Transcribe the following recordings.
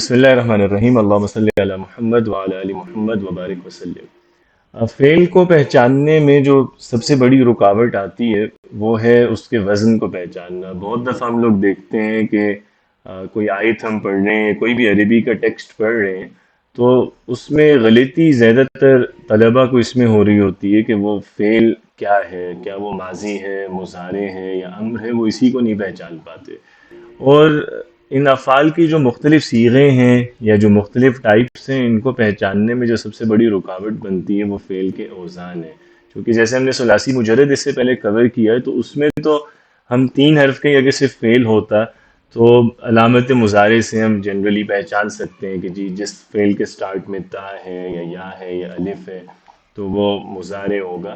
بسم اللہ الرحمن الرحیم، اللہم صلی علی محمد وعلی آل محمد وبارک وسلم۔ فعل کو پہچاننے میں جو سب سے بڑی رکاوٹ آتی ہے وہ ہے اس کے وزن کو پہچاننا۔ بہت دفعہ ہم لوگ دیکھتے ہیں کہ کوئی آیت ہم پڑھ رہے ہیں، کوئی بھی عربی کا ٹیکسٹ پڑھ رہے ہیں، تو اس میں غلطی زیادہ تر طلبہ کو اس میں ہو رہی ہوتی ہے کہ وہ فعل کیا ہے، کیا وہ ماضی ہے، مضارع ہے یا امر ہے، وہ اسی کو نہیں پہچان پاتے۔ اور ان افعال کی جو مختلف صیغے ہیں یا جو مختلف ٹائپس ہیں، ان کو پہچاننے میں جو سب سے بڑی رکاوٹ بنتی ہے وہ فعل کے اوزان ہے۔ کیونکہ جیسے ہم نے ثلاثی مجرد اس سے پہلے کور کیا ہے، تو اس میں تو ہم 3 حرف کے اگر صرف فعل ہوتا تو علامت مضارع سے ہم جنرلی پہچان سکتے ہیں کہ جی جس فعل کے سٹارٹ میں تا ہے یا یا ہے یا الف ہے تو وہ مضارع ہوگا۔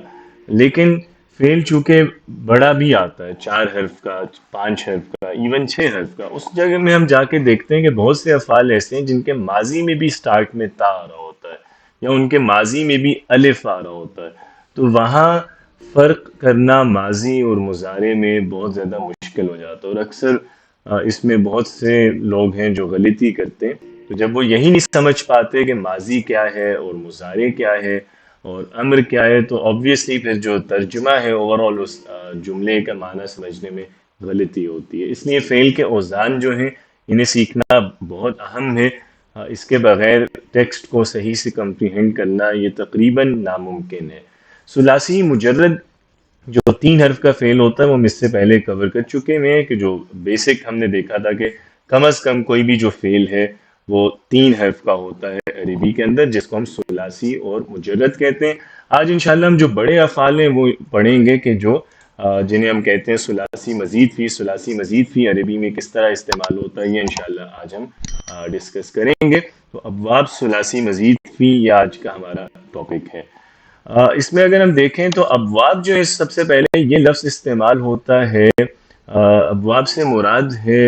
لیکن فعل چونکہ بڑا بھی آتا ہے، 4 حرف کا، 5 حرف کا، ایون 6 حرف کا، اس جگہ میں ہم جا کے دیکھتے ہیں کہ بہت سے افعال ایسے ہیں جن کے ماضی میں بھی سٹارٹ میں تا آ رہا ہوتا ہے یا ان کے ماضی میں بھی الف آ رہا ہوتا ہے۔ تو وہاں فرق کرنا ماضی اور مضارع میں بہت زیادہ مشکل ہو جاتا ہے، اور اکثر اس میں بہت سے لوگ ہیں جو غلطی کرتے ہیں۔ تو جب وہ یہی نہیں سمجھ پاتے کہ ماضی کیا ہے اور مضارع کیا ہے اور امر کیا ہے، تو آبویسلی پھر جو ترجمہ ہے اوور آل اس جملے کا معنی سمجھنے میں غلطی ہوتی ہے۔ اس لیے فعل کے اوزان جو ہیں انہیں سیکھنا بہت اہم ہے۔ اس کے بغیر ٹیکسٹ کو صحیح سے کمپریہنڈ کرنا یہ تقریباً ناممکن ہے۔ ثلاثی مجرد جو 3 حرف کا فعل ہوتا ہے وہ ہم اس سے پہلے کور کر چکے ہیں کہ جو بیسک ہم نے دیکھا تھا کہ کم از کم کوئی بھی جو فعل ہے وہ 3 حرف کا ہوتا ہے عربی کے اندر، جس کو ہم ثلاثی اور مجرد کہتے ہیں۔ آج انشاءاللہ ہم جو بڑے افعال ہیں وہ پڑھیں گے کہ جو جنہیں ہم کہتے ہیں ثلاثی مزید فی۔ ثلاثی مزید فی عربی میں کس طرح استعمال ہوتا ہے یہ انشاءاللہ آج ہم ڈسکس کریں گے۔ تو ابواب ثلاثی مزید فی یہ آج کا ہمارا ٹاپک ہے۔ اس میں اگر ہم دیکھیں تو ابواب جو ہے سب سے پہلے یہ لفظ استعمال ہوتا ہے، ابواب سے مراد ہے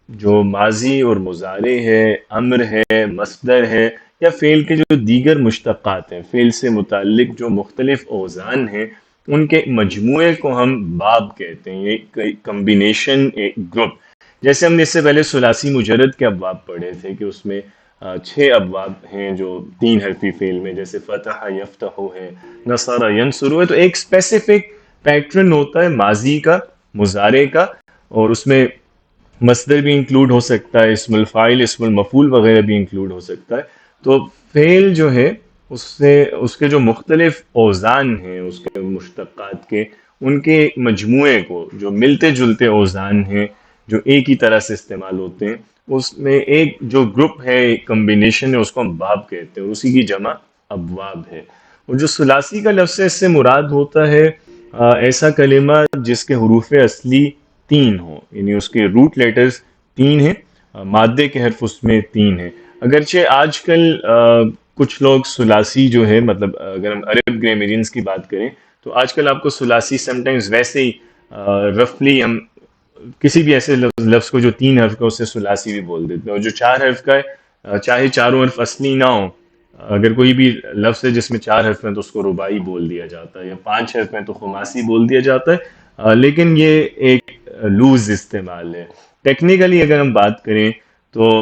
جو ماضی اور مضارع ہے، امر ہے، مصدر ہے، یا فعل کے جو دیگر مشتقات ہیں، فعل سے متعلق جو مختلف اوزان ہیں ان کے مجموعے کو ہم باب کہتے ہیں۔ یہ کمبینیشن، ایک گروپ۔ جیسے ہم نے اس سے پہلے ثلاثی مجرد کے ابواب پڑھے تھے کہ اس میں 6 ابواب ہیں جو 3 حرفی فعل میں، جیسے فتح یفتح ہے، نصر ینصر ہے۔ تو ایک اسپیسیفک پیٹرن ہوتا ہے ماضی کا، مضارع کا، اور اس میں مصدر بھی انکلوڈ ہو سکتا ہے، اسم الفاعل، اسم المفعول وغیرہ بھی انکلوڈ ہو سکتا ہے۔ تو فعل جو ہے اس کے جو مختلف اوزان ہیں، اس کے مشتقات کے، ان کے مجموعے کو، جو ملتے جلتے اوزان ہیں جو ایک ہی طرح سے استعمال ہوتے ہیں، اس میں ایک جو گروپ ہے، ایک کمبینیشن ہے، اس کو ہم باب کہتے ہیں، اور اسی کی جمع ابواب ہے۔ اور جو ثلاثی کا لفظ ہے اس سے مراد ہوتا ہے ایسا کلمہ جس کے حروف اصلی 3 ہوں، یعنی اس کے روٹ لیٹرز 3 ہیں، مادے کے حرف اس میں 3 ہیں۔ اگرچہ آج کل کچھ لوگ ثلاثی جو ہے، مطلب اگر ہم عرب گرامیرینز کی بات کریں تو آج کل آپ کو ثلاثی سم ٹائمز ویسے ہی رفلی ہم کسی بھی ایسے لفظ کو جو 3 حرف کا اسے ثلاثی بھی بول دیتے ہیں، اور جو 4 حرف کا ہے چاہے چاروں حرف اصلی نہ ہوں، اگر کوئی بھی لفظ ہے جس میں 4 حرف ہیں تو اس کو رباعی بول دیا جاتا ہے، یا 5 حرف ہیں تو خماسی بول دیا جاتا ہے۔ لیکن یہ ایک لوز استعمال ہے۔ ٹیکنیکلی اگر ہم بات کریں تو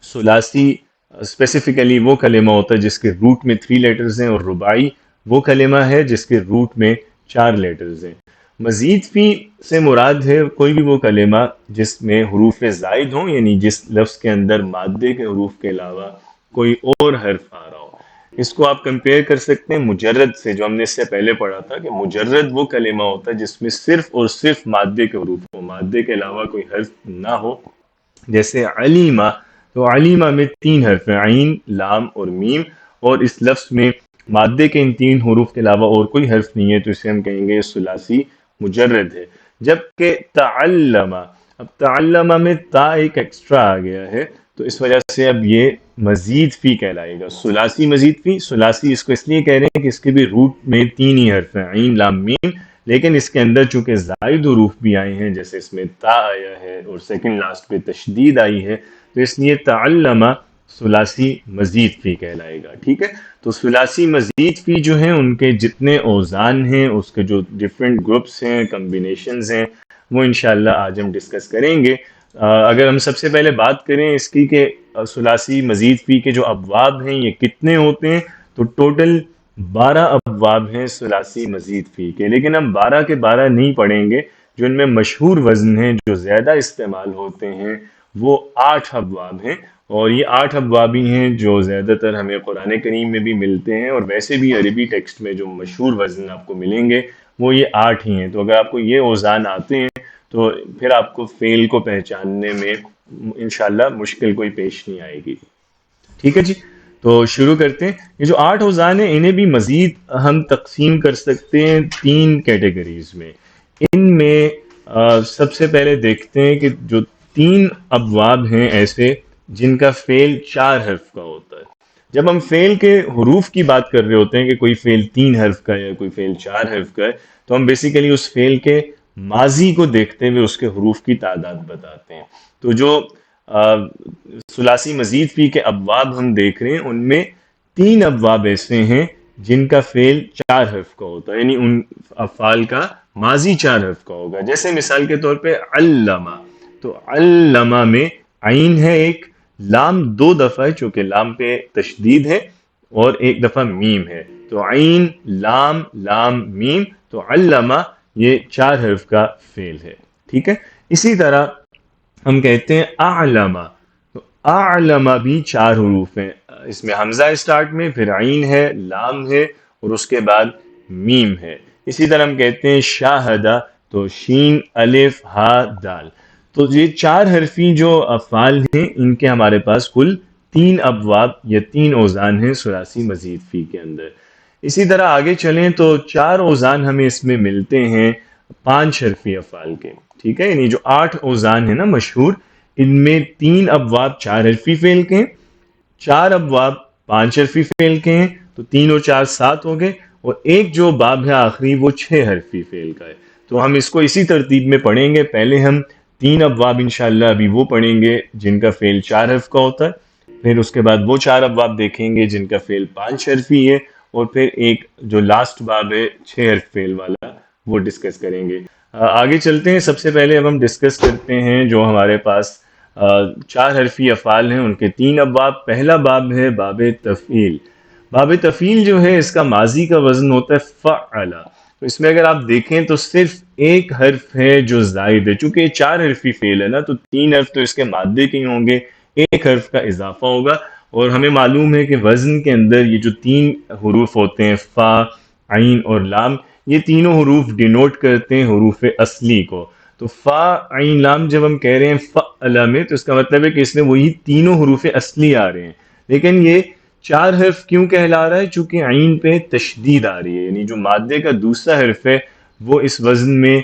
ثلاثی اسپیسیفکلی وہ کلمہ ہوتا ہے جس کے روٹ میں 3 لیٹرز ہیں، اور رباعی وہ کلمہ ہے جس کے روٹ میں 4 لیٹرز ہیں۔ مزید فی سے مراد ہے کوئی بھی وہ کلمہ جس میں حروف زائد ہوں، یعنی جس لفظ کے اندر مادے کے حروف کے علاوہ کوئی اور حرف آ رہا ہو۔ اس کو آپ کمپیئر کر سکتے ہیں مجرد سے، جو ہم نے اس سے پہلے پڑھا تھا کہ مجرد وہ کلمہ ہوتا ہے جس میں صرف اور صرف مادے کے حروف ہو، مادے کے علاوہ کوئی حرف نہ ہو۔ جیسے علیمہ، تو علیمہ میں 3 حرف ہیں، عین، لام اور میم، اور اس لفظ میں مادے کے ان 3 حروف کے علاوہ اور کوئی حرف نہیں ہے، تو اسے ہم کہیں گے ثلاثی مجرد ہے۔ جبکہ تعلم، اب تعلم میں تا ایک ایکسٹرا آ گیا ہے، تو اس وجہ سے اب یہ مزید فی کہلائے گا۔ ثلاثی مزید فی، ثلاثی اس کو اس لیے کہہ رہے ہیں کہ اس کے بھی روٹ میں 3 ہی حرف ہیں، عین، لام، میم، لیکن اس کے اندر چونکہ زائد حروف بھی آئے ہیں، جیسے اس میں تا آیا ہے اور سیکنڈ لاسٹ پہ تشدید آئی ہے، تو اس لیے تعلم ثلاثی مزید فی کہلائے گا۔ ٹھیک ہے، تو ثلاثی مزید فی جو ہیں ان کے جتنے اوزان ہیں، اس کے جو ڈفرینٹ گروپس ہیں، کمبینیشنز ہیں، وہ انشاءاللہ آج ہم ڈسکس کریں گے۔ اگر ہم سب سے پہلے بات کریں اس کی کہ ثلاثی مزید فی کے جو ابواب ہیں یہ کتنے ہوتے ہیں، تو ٹوٹل 12 ابواب ہیں ثلاثی مزید فی کے، لیکن ہم 12 کے 12 نہیں پڑھیں گے، جو ان میں مشہور وزن ہیں جو زیادہ استعمال ہوتے ہیں وہ 8 ابواب ہیں، اور یہ 8 ابواب ہی ہیں جو زیادہ تر ہمیں قرآن کریم میں بھی ملتے ہیں، اور ویسے بھی عربی ٹیکسٹ میں جو مشہور وزن آپ کو ملیں گے وہ یہ 8 ہی ہیں۔ تو اگر آپ کو یہ اوزان آتے ہیں تو پھر آپ کو فعل کو پہچاننے میں انشاءاللہ مشکل کوئی پیش نہیں آئے گی۔ ٹھیک ہے جی، تو شروع کرتے ہیں۔ یہ جو 8 اوزان ہیں انہیں بھی مزید ہم تقسیم کر سکتے ہیں 3 کیٹیگریز میں۔ ان میں سب سے پہلے دیکھتے ہیں کہ جو 3 ابواب ہیں ایسے جن کا فعل 4 حرف کا ہوتا ہے۔ جب ہم فعل کے حروف کی بات کر رہے ہوتے ہیں کہ کوئی فعل 3 حرف کا ہے یا کوئی فعل 4 حرف کا ہے، تو ہم بیسیکلی اس فعل کے ماضی کو دیکھتے ہوئے اس کے حروف کی تعداد بتاتے ہیں۔ تو جو ثلاثی مزید فی کے ابواب ہم دیکھ رہے ہیں ان میں 3 ابواب ایسے ہیں جن کا فعل 4 حرف کا ہوتا ہے، یعنی ان افعال کا ماضی 4 حرف کا ہوگا۔ جیسے مثال کے طور پہ علامہ، تو علامہ میں عین ہے ایک، لام 2 دفعہ ہے چونکہ لام پہ تشدید ہے، اور ایک دفعہ میم ہے، تو عین لام لام میم، تو علامہ یہ 4 حرف کا فعل ہے۔ ٹھیک ہے، اسی طرح ہم کہتے ہیں اعلمہ، تو اعلمہ بھی 4 حروف ہیں، اس میں حمزہ اسٹارٹ میں، پھر عین ہے، لام ہے، اور اس کے بعد میم ہے۔ اسی طرح ہم کہتے ہیں شاہدہ، تو شین الف ہا دال۔ تو یہ 4 حرفی جو افعال ہیں ان کے ہمارے پاس کل 3 ابواب یا 3 اوزان ہیں ثلاثی مزید فی کے اندر۔ اسی طرح آگے چلیں تو 4 اوزان ہمیں اس میں ملتے ہیں 5 حرفی افعال کے۔ ٹھیک ہے، یعنی جو 8 اوزان ہیں نا مشہور، ان میں 3 ابواب 4 حرفی فعل کے ہیں، 4 ابواب 5 حرفی فعل کے ہیں، تو 3 اور 4 7 ہو گئے، اور ایک جو باب ہے آخری وہ 6 حرفی فعل کا ہے۔ تو ہم اس کو اسی ترتیب میں پڑھیں گے، پہلے ہم 3 ابواب انشاءاللہ ابھی وہ پڑھیں گے جن کا فعل 4 حرف کا ہوتا ہے، پھر اس کے بعد وہ 4 ابواب دیکھیں گے جن کا فعل 5 حرفی ہے، اور پھر ایک جو لاسٹ باب ہے 6 حرف فعل والا وہ ڈسکس کریں گے۔ آگے چلتے ہیں، سب سے پہلے اب ہم ڈسکس کرتے ہیں جو ہمارے پاس 4 حرفی افعال ہیں ان کے 3 ابواب۔ پہلا باب ہے باب تفعیل۔ باب تفعیل جو ہے اس کا ماضی کا وزن ہوتا ہے فعل، تو اس میں اگر آپ دیکھیں تو صرف ایک حرف ہے جو زائد ہے، چونکہ یہ 4 حرفی فعل ہے نا، تو 3 حرف تو اس کے مادے کے ہی ہوں گے، ایک حرف کا اضافہ ہوگا، اور ہمیں معلوم ہے کہ وزن کے اندر یہ جو 3 حروف ہوتے ہیں فا، عین اور لام، یہ تینوں حروف ڈینوٹ کرتے ہیں حروف اصلی کو۔ تو فا عین لام جب ہم کہہ رہے ہیں فعل میں، تو اس کا مطلب ہے کہ اس میں وہی تینوں حروف اصلی آ رہے ہیں، لیکن یہ 4 حرف کیوں کہلا رہا ہے؟ چونکہ عین پہ تشدید آ رہی ہے، یعنی جو مادے کا دوسرا حرف ہے وہ اس وزن میں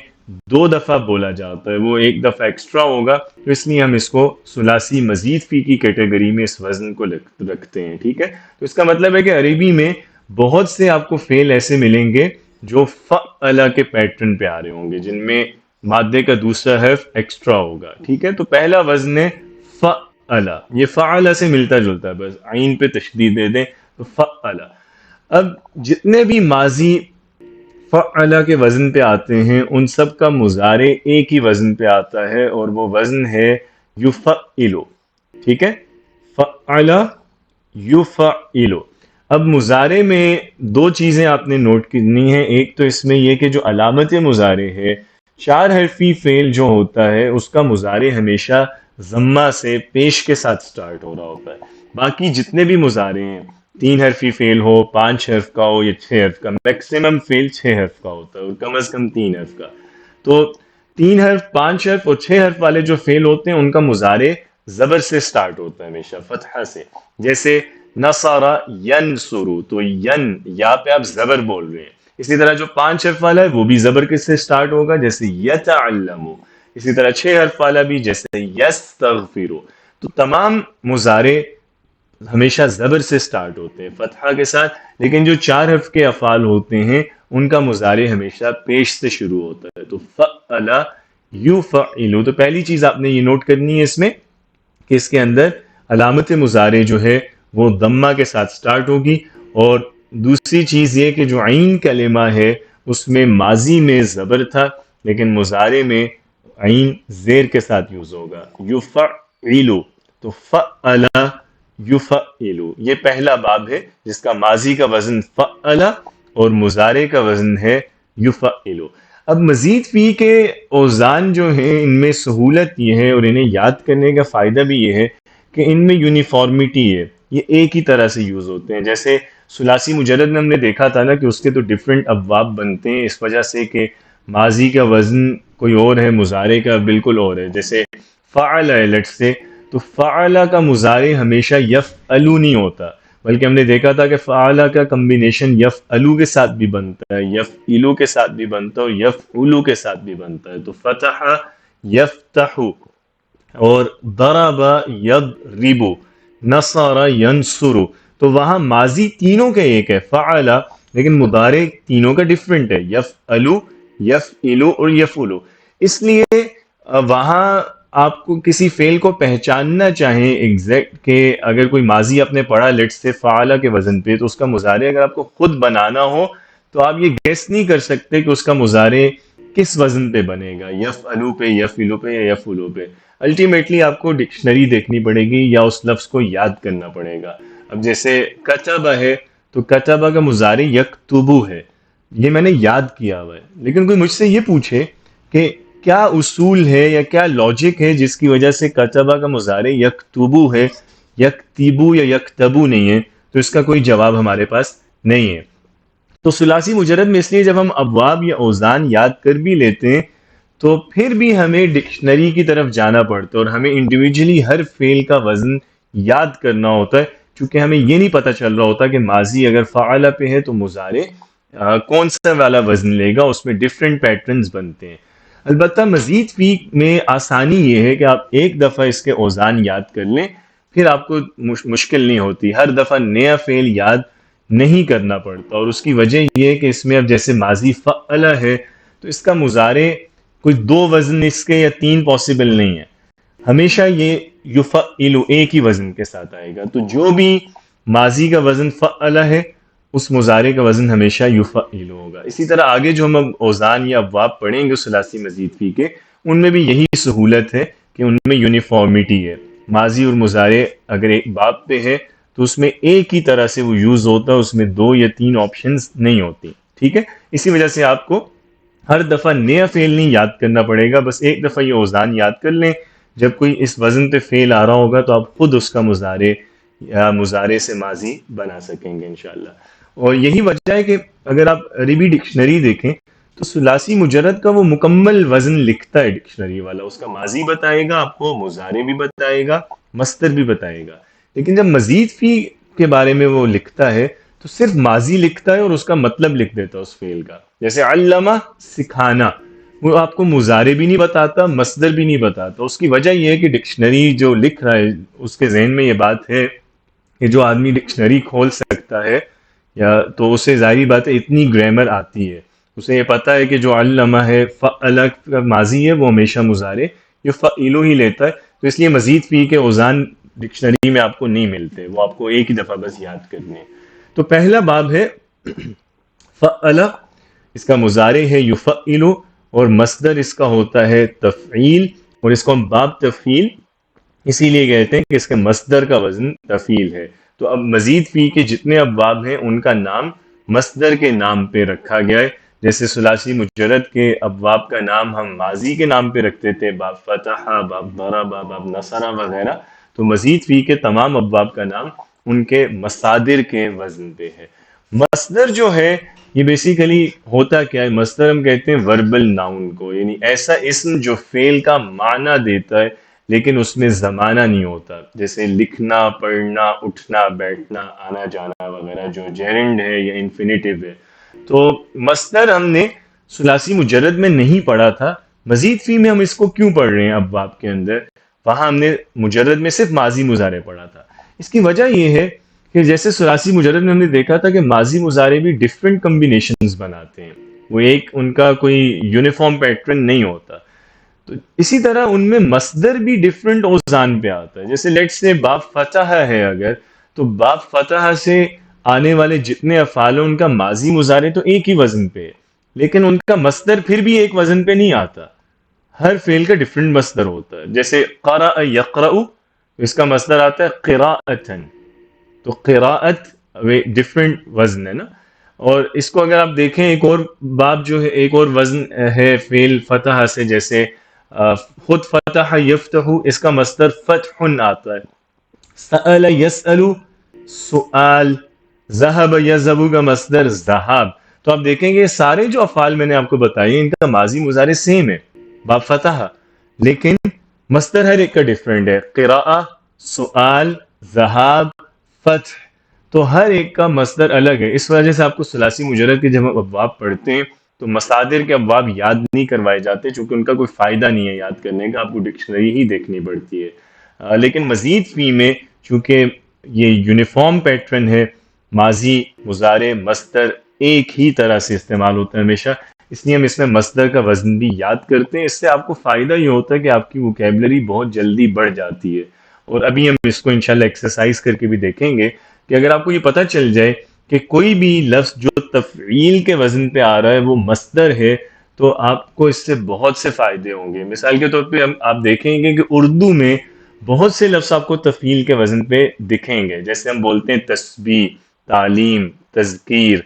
2 دفعہ بولا جاتا ہے، وہ ایک دفعہ ایکسٹرا ہوگا، تو اس لیے ہم اس کو ثلاثی مزید فی کی کیٹیگری میں اس وزن کو رکھتے ہیں۔ ٹھیک ہے، تو اس کا مطلب ہے کہ عربی میں بہت سے آپ کو فعل ایسے ملیں گے جو فعل کے پیٹرن پہ آ رہے ہوں گے، جن میں مادے کا دوسرا حرف ایکسٹرا ہوگا۔ ٹھیک ہے، تو پہلا وزن ہے فعل، یہ فعل سے ملتا جلتا ہے، بس عین پہ تشدید دے دیں تو فعل۔ اب جتنے بھی ماضی فعل کے وزن پہ آتے ہیں ان سب کا مضارع ایک ہی وزن پہ آتا ہے، اور وہ وزن ہے یفعل۔ ٹھیک ہے، فعل یفعل۔ اب مضارع میں 2 چیزیں آپ نے نوٹ کرنی ہیں، ایک تو اس میں یہ کہ جو علامت مضارع ہے، 4 حرفی فعل جو ہوتا ہے اس کا مضارع ہمیشہ ضمہ سے پیش کے ساتھ سٹارٹ ہو رہا ہوتا ہے۔ باقی جتنے بھی مضارع ہیں، 3 حرفی فعل ہو، 5 حرف کا ہو یا 6 حرف کا، میکسیمم فعل 6 حرف کا ہوتا ہے اور کم از کم 3 حرف کا۔ تو 3 حرف، 5 حرف اور 6 حرف والے جو فعل ہوتے ہیں ان کا مضارع زبر سے سٹارٹ ہوتا ہے، ہمیشہ فتحہ سے۔ جیسے نصر ینصر، تو ین، یا پہ آپ زبر بول رہے ہیں۔ اسی طرح جو 5 حرف والا ہے وہ بھی زبر کے سے سٹارٹ ہوگا، جیسے یتعلم۔ اسی طرح 6 حرف والا بھی، جیسے یستغفر۔ تو تمام مضارع ہمیشہ زبر سے سٹارٹ ہوتے ہیں فتحہ کے ساتھ، لیکن جو 4 حرف کے افعال ہوتے ہیں ان کا مضارع ہمیشہ پیش سے شروع ہوتا ہے۔ تو فعل یفعل، تو پہلی چیز آپ نے یہ نوٹ کرنی ہے اس میں کہ اس کے اندر علامت مضارع جو ہے وہ ضمہ کے ساتھ سٹارٹ ہوگی، اور دوسری چیز یہ کہ جو عین کلمہ ہے اس میں ماضی میں زبر تھا لیکن مضارع میں عین زیر کے ساتھ یوز ہوگا، یفعلو، تو فعل یفعلو، یہ پہلا باب ہے جس کا ماضی کا وزن فعل اور مضارع کا وزن ہے یفعلو۔ اب مزید فی کے اوزان جو ہیں ان میں سہولت یہ ہے اور انہیں یاد کرنے کا فائدہ بھی یہ ہے کہ ان میں یونیفارمٹی ہے، یہ ایک ہی طرح سے یوز ہوتے ہیں۔ جیسے ثلاثی مجرد میں ہم نے دیکھا تھا نا کہ اس کے تو ڈیفرنٹ ابواب بنتے ہیں اس وجہ سے کہ ماضی کا وزن کوئی اور ہے، مضارع کا بالکل اور ہے۔ جیسے فعل ہے لیٹ سے، تو فعل کا مضارع ہمیشہ یفعلو نہیں ہوتا، بلکہ ہم نے دیکھا تھا کہ فعل کا کمبینیشن یفعلو کے ساتھ بھی بنتا ہے، یفعلو کے ساتھ بھی بنتا ہے اور یفعلو کے ساتھ بھی بنتا ہے۔ تو فتح یفتح، اور ضرب یضرب، نصر ینصر، تو وہاں ماضی تینوں کے ایک ہے فعل، لیکن مضارع تینوں کا ڈفرینٹ ہے، یفعلو، یفعلو اور یفعلو۔ اس لیے وہاں آپ کو کسی فعل کو پہچاننا چاہیں ایگزیکٹ کہ اگر کوئی ماضی آپ نے پڑھا لیٹ سے فعل کے وزن پہ، تو اس کا مضارع اگر آپ کو خود بنانا ہو تو آپ یہ گیس نہیں کر سکتے کہ اس کا مضارع کس وزن پہ بنے گا، یفعلو پہ، یفعلو پہ یا یفعلو پہ۔ الٹیمیٹلی آپ کو ڈکشنری دیکھنی پڑے گی یا اس لفظ کو یاد کرنا پڑے گا۔ اب جیسے کتب ہے، تو کتب کا مضارع یکتبو ہے، یہ میں نے یاد کیا ہوا ہے، لیکن کوئی مجھ سے یہ پوچھے کہ کیا اصول ہے یا کیا لاجک ہے جس کی وجہ سے کتبہ کا مضارع یکتبو ہے، یکتبو یا یکتبو نہیں ہے، تو اس کا کوئی جواب ہمارے پاس نہیں ہے۔ تو ثلاثی مجرد میں اس لیے جب ہم ابواب یا اوزان یاد کر بھی لیتے ہیں تو پھر بھی ہمیں ڈکشنری کی طرف جانا پڑتا ہے اور ہمیں انڈیویجلی ہر فعل کا وزن یاد کرنا ہوتا ہے، چونکہ ہمیں یہ نہیں پتہ چل رہا ہوتا کہ ماضی اگر فعل پہ ہے تو مضارع کون سا والا وزن لے گا، اس میں ڈفرینٹ پیٹرنز بنتے ہیں۔ البتہ مزید فی میں آسانی یہ ہے کہ آپ ایک دفعہ اس کے اوزان یاد کر لیں، پھر آپ کو مشکل نہیں ہوتی، ہر دفعہ نیا فعل یاد نہیں کرنا پڑتا، اور اس کی وجہ یہ ہے کہ اس میں اب جیسے ماضی فعل ہے تو اس کا مضارع کوئی دو وزن اس کے یا تین پاسبل نہیں ہے، ہمیشہ یہ یفعل ایک ہی وزن کے ساتھ آئے گا۔ تو جو بھی ماضی کا وزن فعل ہے اس مضارع کا وزن ہمیشہ یفعل ہوگا۔ اسی طرح آگے جو ہم اوزان یا ابواب پڑھیں گے ثلاثی مزید فی کے، ان میں بھی یہی سہولت ہے کہ ان میں یونیفارمٹی ہے، ماضی اور مضارع اگر ایک باب پہ ہے تو اس میں ایک ہی طرح سے وہ یوز ہوتا ہے، اس میں دو یا تین آپشنز نہیں ہوتی، ٹھیک ہے۔ اسی وجہ سے آپ کو ہر دفعہ نیا فعل نہیں یاد کرنا پڑے گا، بس ایک دفعہ یہ اوزان یاد کر لیں، جب کوئی اس وزن پہ فعل آ رہا ہوگا تو آپ خود اس کا مضارع یا مضارع سے ماضی بنا سکیں گے انشاءاللہ۔ اور یہی وجہ ہے کہ اگر آپ عربی ڈکشنری دیکھیں تو ثلاثی مجرد کا وہ مکمل وزن لکھتا ہے ڈکشنری والا، اس کا ماضی بتائے گا آپ کو، مضارع بھی بتائے گا، مصدر بھی بتائے گا، لیکن جب مزید فی کے بارے میں وہ لکھتا ہے تو صرف ماضی لکھتا ہے اور اس کا مطلب لکھ دیتا ہے اس فعل کا۔ جیسے علمہ، سکھانا، وہ آپ کو مضارع بھی نہیں بتاتا، مصدر بھی نہیں بتاتا۔ اس کی وجہ یہ ہے کہ ڈکشنری جو لکھ رہا ہے اس کے ذہن میں یہ بات ہے کہ جو آدمی ڈکشنری کھول سکتا ہے یا تو اسے ظاہری بات ہے اتنی گرامر آتی ہے، اسے یہ پتہ ہے کہ جو علمہ ہے فعل کا ماضی ہے وہ ہمیشہ مضارع یفعلو ہی لیتا ہے، تو اس لیے مزید فی کے اوزان ڈکشنری میں آپ کو نہیں ملتے، وہ آپ کو ایک ہی دفعہ بس یاد کرنے ہیں۔ تو پہلا باب ہے فعل، اس کا مضارع ہے یفعلو اور مصدر اس کا ہوتا ہے تفعیل، اور اس کو ہم باب تفعیل اسی لیے کہتے ہیں کہ اس کے مصدر کا وزن تفعیل ہے۔ تو اب مزید فی کے جتنے ابواب ہیں ان کا نام مصدر کے نام پہ رکھا گیا ہے، جیسے ثلاثی مجرد کے ابواب کا نام ہم ماضی کے نام پہ رکھتے تھے، باب فتح، باب ضرب، باب نصر وغیرہ، تو مزید فی کے تمام ابواب کا نام ان کے مصادر کے وزن پہ ہے۔ مصدر جو ہے یہ بیسیکلی ہوتا کیا ہے، مصدر ہم کہتے ہیں وربل ناؤن کو، یعنی ایسا اسم جو فعل کا معنی دیتا ہے لیکن اس میں زمانہ نہیں ہوتا، جیسے لکھنا، پڑھنا، اٹھنا، بیٹھنا، آنا جانا وغیرہ جو جیرنڈ ہے یا انفینیٹیو ہے۔ تو مصدر ہم نے ثلاثی مجرد میں نہیں پڑھا تھا، مزید فی میں ہم اس کو کیوں پڑھ رہے ہیں ابواب کے اندر، وہاں ہم نے مجرد میں صرف ماضی مضارع پڑھا تھا۔ اس کی وجہ یہ ہے کہ جیسے ثلاثی مجرد میں ہم نے دیکھا تھا کہ ماضی مضارع بھی ڈفرینٹ کمبینیشنز بناتے ہیں، وہ ایک ان کا کوئی یونیفارم پیٹرن نہیں ہوتا، تو اسی طرح ان میں مصدر بھی ڈفرینٹ اوزان پہ آتا ہے۔ جیسے لیٹ سے باب فتح ہے اگر، تو باب فتح سے آنے والے جتنے افعال ہیں ان کا ماضی مضارع تو ایک ہی وزن پہ ہے، لیکن ان کا مصدر پھر بھی ایک وزن پہ نہیں آتا، ہر فعل کا ڈفرینٹ مصدر ہوتا ہے. جیسے قرأ یقرأ، اس کا مصدر آتا ہے قراءتن. تو قراءت ڈفرینٹ وزن ہے نا. اور اس کو اگر آپ دیکھیں ایک اور باب جو ہے، ایک اور وزن ہے فعل فتح سے، جیسے خود فتح یفتح، اس کا مصدر فتح آتا ہے. سأل یسأل سؤال، ذهب یذهب کا مصدر ذهاب. تو آپ دیکھیں گے یہ سارے جو افعال میں نے آپ کو بتائے ان کا ماضی مضارع سیم ہے، باب فتح، لیکن مصدر ہر ایک کا ڈفرینٹ ہے. قراءہ، سؤال، ذہاب، فتح. تو ہر ایک کا مصدر الگ ہے. اس وجہ سے آپ کو ثلاثی مجرد کے جب ہم ابواب پڑھتے ہیں تو مصادر کے ابواب یاد نہیں کروائے جاتے، چونکہ ان کا کوئی فائدہ نہیں ہے یاد کرنے کا، آپ کو ڈکشنری ہی دیکھنی پڑتی ہے. لیکن مزید فی میں چونکہ یہ یونیفارم پیٹرن ہے، ماضی مضارع مصدر ایک ہی طرح سے استعمال ہوتا ہے ہمیشہ، اس لیے ہم اس میں مصدر کا وزن بھی یاد کرتے ہیں. اس سے آپ کو فائدہ یہ ہوتا ہے کہ آپ کی ووکیبلری بہت جلدی بڑھ جاتی ہے. اور ابھی ہم اس کو انشاءاللہ ایکسرسائز کر کے بھی دیکھیں گے کہ اگر آپ کو یہ پتہ چل جائے کہ کوئی بھی لفظ جو تفعیل کے وزن پہ آ رہا ہے وہ مصدر ہے، تو آپ کو اس سے بہت سے فائدے ہوں گے. مثال کے طور پہ آپ دیکھیں گے کہ اردو میں بہت سے لفظ آپ کو تفعیل کے وزن پہ دکھیں گے. جیسے ہم بولتے ہیں تسبیح، تعلیم، تذکیر،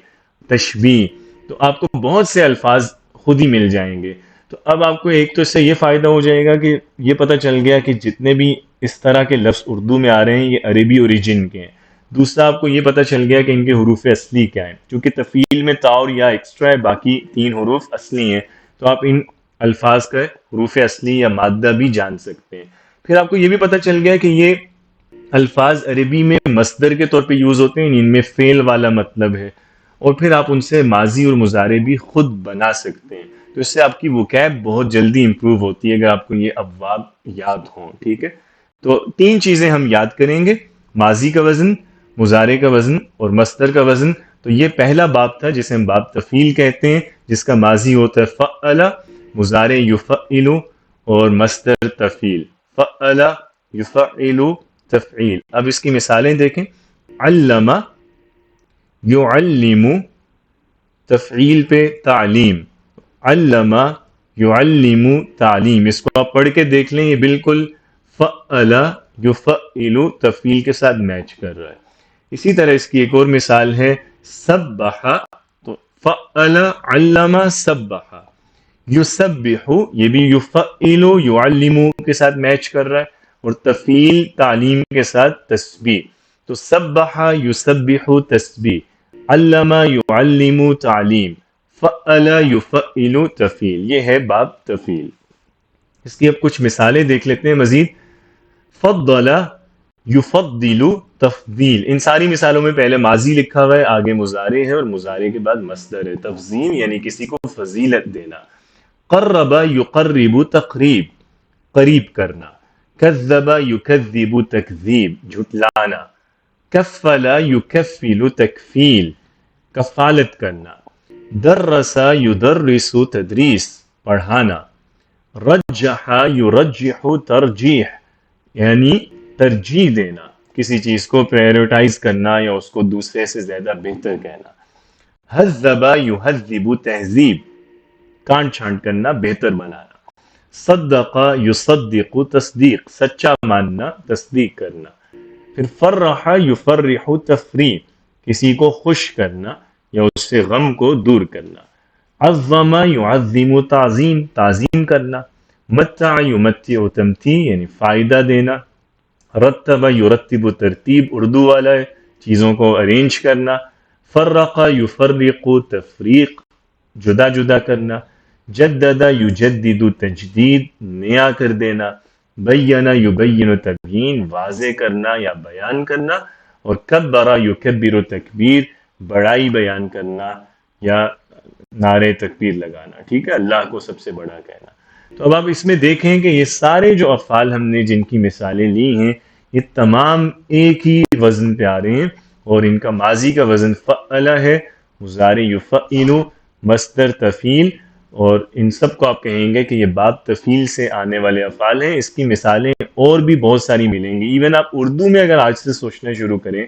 تشبیہ، تو آپ کو بہت سے الفاظ خود ہی مل جائیں گے. تو اب آپ کو ایک تو اس سے یہ فائدہ ہو جائے گا کہ یہ پتہ چل گیا کہ جتنے بھی اس طرح کے لفظ اردو میں آ رہے ہیں یہ عربی اوریجن کے ہیں. دوسرا آپ کو یہ پتہ چل گیا کہ ان کے حروف اصلی کیا ہیں، کیونکہ تفعیل میں تا اور یا ایکسٹرا ہے، باقی تین حروف اصلی ہیں. تو آپ ان الفاظ کا حروف اصلی یا مادہ بھی جان سکتے ہیں. پھر آپ کو یہ بھی پتہ چل گیا کہ یہ الفاظ عربی میں مصدر کے طور پہ یوز ہوتے ہیں، ان میں فعل والا مطلب ہے، اور پھر آپ ان سے ماضی اور مضارع بھی خود بنا سکتے ہیں. تو اس سے آپ کی وکیب بہت جلدی امپروو ہوتی ہے اگر آپ کو یہ ابواب یاد ہوں. ٹھیک ہے، تو تین چیزیں ہم یاد کریں گے: ماضی کا وزن، مضارع کا وزن اور مصدر کا وزن. تو یہ پہلا باب تھا جسے ہم باب تفعیل کہتے ہیں، جس کا ماضی ہوتا ہے فعل، مضارع یفعل اور مصدر تفعیل. فعل یفعل تفعیل. اب اس کی مثالیں دیکھیں. علم یعلم، تفعیل پہ تعلیم، علم یعلم تعلیم. اس کو آپ پڑھ کے دیکھ لیں، یہ بالکل فعل یفعل تفعیل کے ساتھ میچ کر رہا ہے. اسی طرح اس کی ایک اور مثال ہے سبح، تو فعل علم سبح. یسبح، یہ بھی یفعل یعلم کے ساتھ میچ کر رہا ہے، اور تفعیل تعلیم کے ساتھ تسبیح. تو سبح یسبح تسبیح، علم یعلم تعلیم، فعل یفعل تفعیل. یہ ہے باب تفعیل. اس کی اب کچھ مثالیں دیکھ لیتے ہیں مزید. فضل یفضل تفضیل. ان ساری مثالوں میں پہلے ماضی لکھا ہوا ہے، آگے مضارع ہے، اور مضارع کے بعد مصدر ہے. تفضیل یعنی کسی کو فضیلت دینا. قرب یقرب تقریب، قریب کرنا. کذب یکذب تکذیب، جھٹلانا. کفل یکفل تکفیل، کفالت کرنا. درس یدرس تدریس، پڑھانا. رجح یرجح ترجیح، یعنی ترجیح دینا، کسی چیز کو پریورٹائز کرنا یا اس کو دوسرے سے زیادہ بہتر کہنا. حذب یہذب تہذیب، کانٹ چھانٹ کرنا، بہتر بنانا. صدق یصدق تصدیق، سچا ماننا، تصدیق کرنا. پھر فرح یفرح تفریح، کسی کو خوش کرنا یا اس سے غم کو دور کرنا. عظم یعظم تعظیم، تعظیم کرنا. متع یمتع تمتیع، یعنی فائدہ دینا. رتب یرتب ترتیب، اردو والا ہے، چیزوں کو ارینج کرنا. فرق یفرق تفریق، جدا جدا کرنا. جدد یجدد تجدید، نیا کر دینا. بین یبین تبیین، واضح کرنا یا بیان کرنا. اور کبر یکبر تکبیر، بڑائی بیان کرنا یا نعرے تکبیر لگانا. ٹھیک ہے، اللہ کو سب سے بڑا کہنا. تو اب آپ اس میں دیکھیں کہ یہ سارے جو افعال ہم نے جن کی مثالیں لی ہیں یہ تمام ایک ہی وزن پہ آ رہے ہیں، اور ان کا ماضی کا وزن فعل ہے، مضارع یفعل، مصدر تفعیل. اور ان سب کو آپ کہیں گے کہ یہ باب تفعیل سے آنے والے افعال ہیں. اس کی مثالیں اور بھی بہت ساری ملیں گی. ایون آپ اردو میں اگر آج سے سوچنا شروع کریں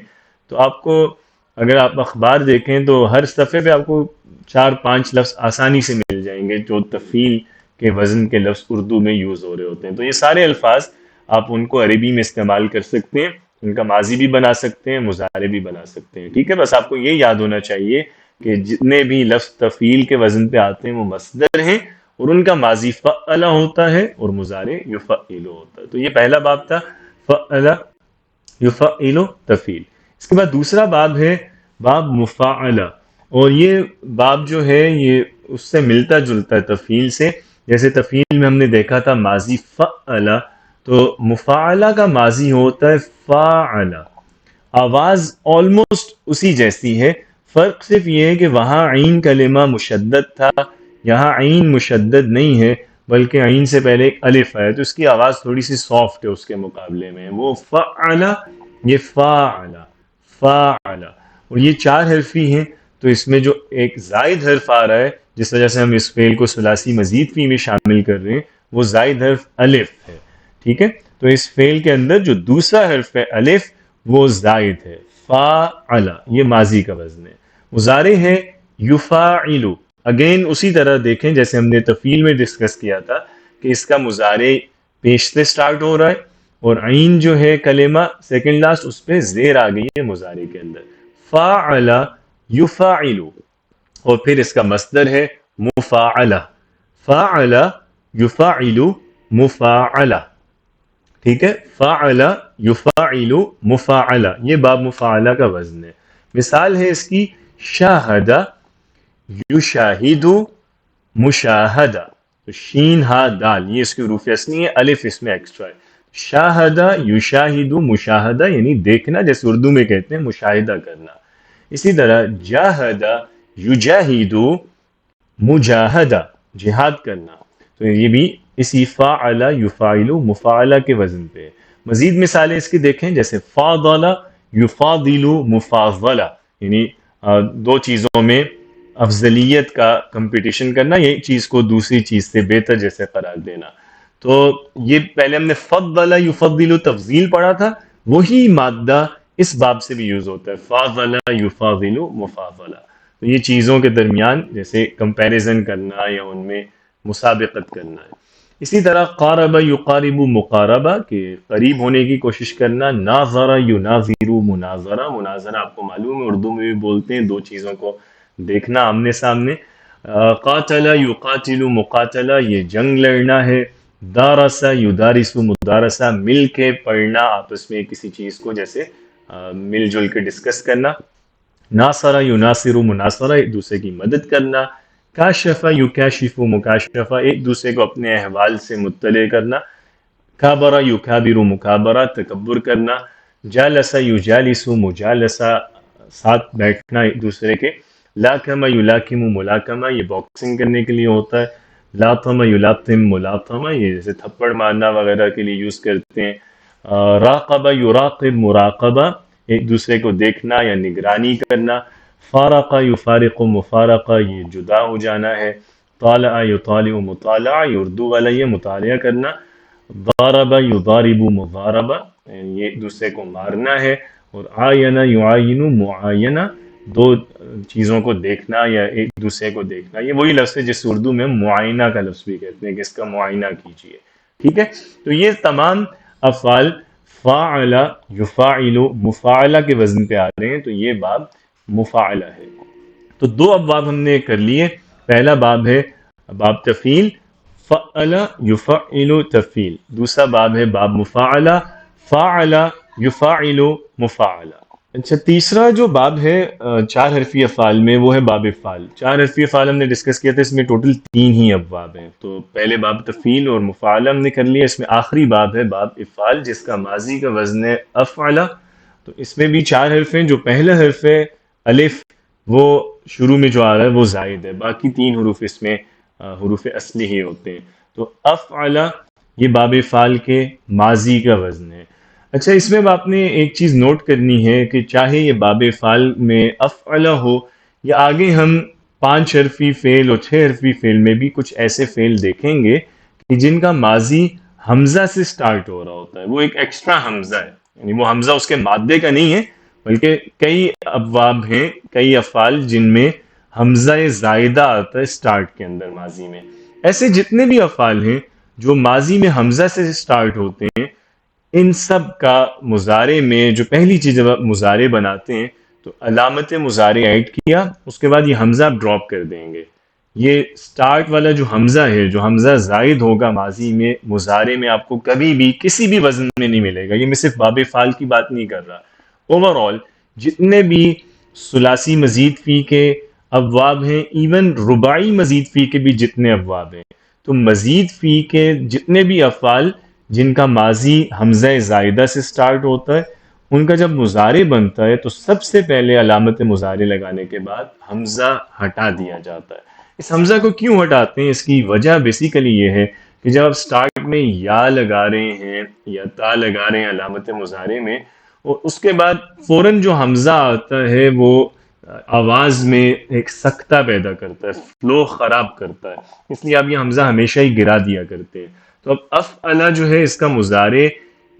تو آپ کو، اگر آپ اخبار دیکھیں تو ہر صفحے پہ آپ کو 4-5 لفظ آسانی سے مل جائیں گے جو تفعیل کے وزن کے لفظ اردو میں یوز ہو رہے ہوتے ہیں. تو یہ سارے الفاظ آپ ان کو عربی میں استعمال کر سکتے ہیں، ان کا ماضی بھی بنا سکتے ہیں، مضارع بھی بنا سکتے ہیں. ٹھیک ہے، بس آپ کو یہ یاد ہونا چاہیے کہ جتنے بھی لفظ تفعیل کے وزن پہ آتے ہیں وہ مصدر ہیں، اور ان کا ماضی فعل ہوتا ہے اور مضارع یفعل ہوتا ہے. تو یہ پہلا باب تھا، فعل یفعل تفعیل. اس کے بعد دوسرا باب ہے باب مفاعلہ، اور یہ باب جو ہے یہ اس سے ملتا جلتا ہے تفعیل سے. جیسے تفعیل میں ہم نے دیکھا تھا ماضی فعل، تو مفاعلہ کا ماضی ہوتا ہے فاعل. آواز آلموسٹ اسی جیسی ہے، فرق صرف یہ ہے کہ وہاں عین کلمہ مشدد تھا، یہاں عین مشدد نہیں ہے بلکہ عین سے پہلے ایک الف ہے، تو اس کی آواز تھوڑی سی سافٹ ہے اس کے مقابلے میں. وہ فعل، یہ فاعل، فاعل. اور یہ چار حرفی ہیں، تو اس میں جو ایک زائد حرف آ رہا ہے جس وجہ سے ہم اس فعل کو ثلاثی مزید فی میں شامل کر رہے ہیں، وہ زائد حرف الف ہے. ٹھیک ہے، تو اس فعل کے اندر جو دوسرا حرف ہے الف وہ زائد ہے، فاعل، یہ ماضی کا وزن ہے. مضارع ہے یفاعل. اگین اسی طرح دیکھیں جیسے ہم نے تفعیل میں ڈسکس کیا تھا کہ اس کا مضارع پیش سے سٹارٹ ہو رہا ہے، اور عین جو ہے کلمہ سیکنڈ لاسٹ اس پہ زیر آ گئی ہے مضارع کے اندر. فاعل یفاعل، اور پھر اس کا مصدر ہے مفاعلہ، فاعل یفاعل مفاعلہ. ٹھیک ہے، فاعل یفاعل مفاعلہ، یہ باب مفاعلہ کا وزن ہے. مثال ہے اس کی شاہد یشاہد مشاہدہ. تو شین ہا دال یہ اس کی حروف اصلی ہے، الف اس میں ایکسٹرا ہے. شاہد یشاہد مشاہدہ یعنی دیکھنا، جیسے اردو میں کہتے ہیں مشاہدہ کرنا. اسی طرح جاہد یجاہد مجاہدہ، جہاد کرنا، تو یہ بھی اسی فاعل یفاعل مفاعلہ کے وزن پہ. مزید مثالیں اس کی دیکھیں جیسے فاضل یفاضل مفاضلہ، یعنی دو چیزوں میں افضلیت کا کمپٹیشن کرنا، ایک چیز کو دوسری چیز سے بہتر جیسے قرار دینا. تو یہ پہلے ہم نے فضل یفضل تفضیل پڑھا تھا، وہی مادہ اس باب سے بھی یوز ہوتا ہے، فاضل یفاضل مفاضلہ. تو یہ چیزوں کے درمیان جیسے کمپیریزن کرنا یا ان میں مسابقت کرنا ہے. اسی طرح قارب یقارب مقاربہ، کہ قریب ہونے کی کوشش کرنا. ناظر یناظر مناظرہ، مناظرہ آپ کو معلوم ہے اردو میں بھی بولتے ہیں دو چیزوں کو دیکھنا آمنے سامنے. قاتل یقاتل مقاتلہ، یہ جنگ لڑنا ہے. دارس یدارس مدارسہ، مل کے پڑھنا آپس میں کسی چیز کو جیسے مل جل کے ڈسکس کرنا. ناصر یناصر مناصرہ، ایک دوسرے کی مدد کرنا. کاشف یکاشف مکاشفہ، ایک دوسرے کو اپنے احوال سے مطلع کرنا. کابر یکابر مکابرہ، تکبر کرنا. جالس یجالس مجالسہ، ساتھ بیٹھنا ایک دوسرے کے. لاکم یلاکم ملاکمہ، یہ باکسنگ کرنے کے لیے ہوتا ہے. لاطم یلاطم ملاطمہ، یہ جیسے تھپڑ مارنا وغیرہ کے لیے یوز کرتے ہیں. راقب یراقب مراقبہ، ایک دوسرے کو دیکھنا یا نگرانی کرنا. فارق یفارق مفارقہ، یہ جدا ہو جانا ہے. طالع یطالع مطالعہ، یہ اردو والا یہ مطالعہ کرنا. ضارب یضارب مضاربہ، یہ ایک دوسرے کو مارنا ہے. اور عاین یعاین معاینہ، دو چیزوں کو دیکھنا یا ایک دوسرے کو دیکھنا. یہ وہی لفظ ہے جس اردو میں معائنہ کا لفظ بھی کہتے ہیں کہ اس کا معائنہ کیجیے. ٹھیک ہے، تو یہ تمام افعال فاعل یفاعل مفاعلہ کے وزن پہ آ رہے ہیں، تو یہ باب مفاعلہ ہے. تو دو ابواب ہم نے کر لیے. پہلا باب ہے باب تفعیل، فعل یفعل تفعیل. دوسرا باب ہے باب مفاعلہ، فاعل یفاعل مفاعلہ. اچھا، تیسرا جو باب ہے چار حرفی افعال میں، وہ ہے باب افعال. چار حرفی افعال ہم نے ڈسکس کیا تھا، اس میں ٹوٹل 3 ہی ابواب ہیں. تو پہلے باب تفعیل اور مفاعلہ ہم نے کر لیا. اس میں آخری باب ہے باب افعال جس کا ماضی کا وزن ہے افعل. تو اس میں بھی 4 حرف ہیں. جو پہلا حرف ہے الف، وہ شروع میں جو آ رہا ہے وہ زائد ہے، باقی 3 حروف اس میں حروف اصلی ہی ہوتے ہیں. تو افعل یہ باب افعال کے ماضی کا وزن ہے. اچھا، اس میں اب آپ نے ایک چیز نوٹ کرنی ہے کہ چاہے یہ باب افعال میں افعل ہو یا آگے ہم 5 حرفی فعل اور 6 حرفی فعل میں بھی کچھ ایسے فعل دیکھیں گے کہ جن کا ماضی حمزہ سے سٹارٹ ہو رہا ہوتا ہے. وہ ایک ایکسٹرا حمزہ ہے، یعنی وہ حمزہ اس کے مادے کا نہیں ہے، بلکہ کئی ابواب ہیں، کئی افعال جن میں حمزہ زائدہ آتا ہے سٹارٹ کے اندر ماضی میں. ایسے جتنے بھی افعال ہیں جو ماضی میں حمزہ سے سٹارٹ ہوتے ہیں، ان سب کا مضارع میں جو پہلی چیز جب آپ مضارع بناتے ہیں تو علامت مضارع ایڈ کیا، اس کے بعد یہ حمزہ آپ ڈراپ کر دیں گے. یہ سٹارٹ والا جو حمزہ ہے، جو حمزہ زائد ہوگا ماضی میں، مضارع میں آپ کو کبھی بھی کسی بھی وزن میں نہیں ملے گا. یہ میں صرف باب فعال کی بات نہیں کر رہا، اوور آل جتنے بھی ثلاثی مزید فی کے ابواب ہیں، ایون رباعی مزید فی کے بھی جتنے ابواب ہیں، تو مزید فی کے جتنے بھی افعال جن کا ماضی حمزہ زائدہ سے سٹارٹ ہوتا ہے، ان کا جب مضارع بنتا ہے تو سب سے پہلے علامت مضارع لگانے کے بعد حمزہ ہٹا دیا جاتا ہے. اس حمزہ کو کیوں ہٹاتے ہیں؟ اس کی وجہ بیسیکلی یہ ہے کہ جب آپ سٹارٹ میں یا لگا رہے ہیں یا تا لگا رہے ہیں علامت مضارع میں، اور اس کے بعد فوراً جو حمزہ آتا ہے وہ آواز میں ایک سکتہ پیدا کرتا ہے، فلو خراب کرتا ہے، اس لیے آپ یہ حمزہ ہمیشہ ہی گرا دیا کرتے ہیں. تو اب افعل جو ہے اس کا مضارع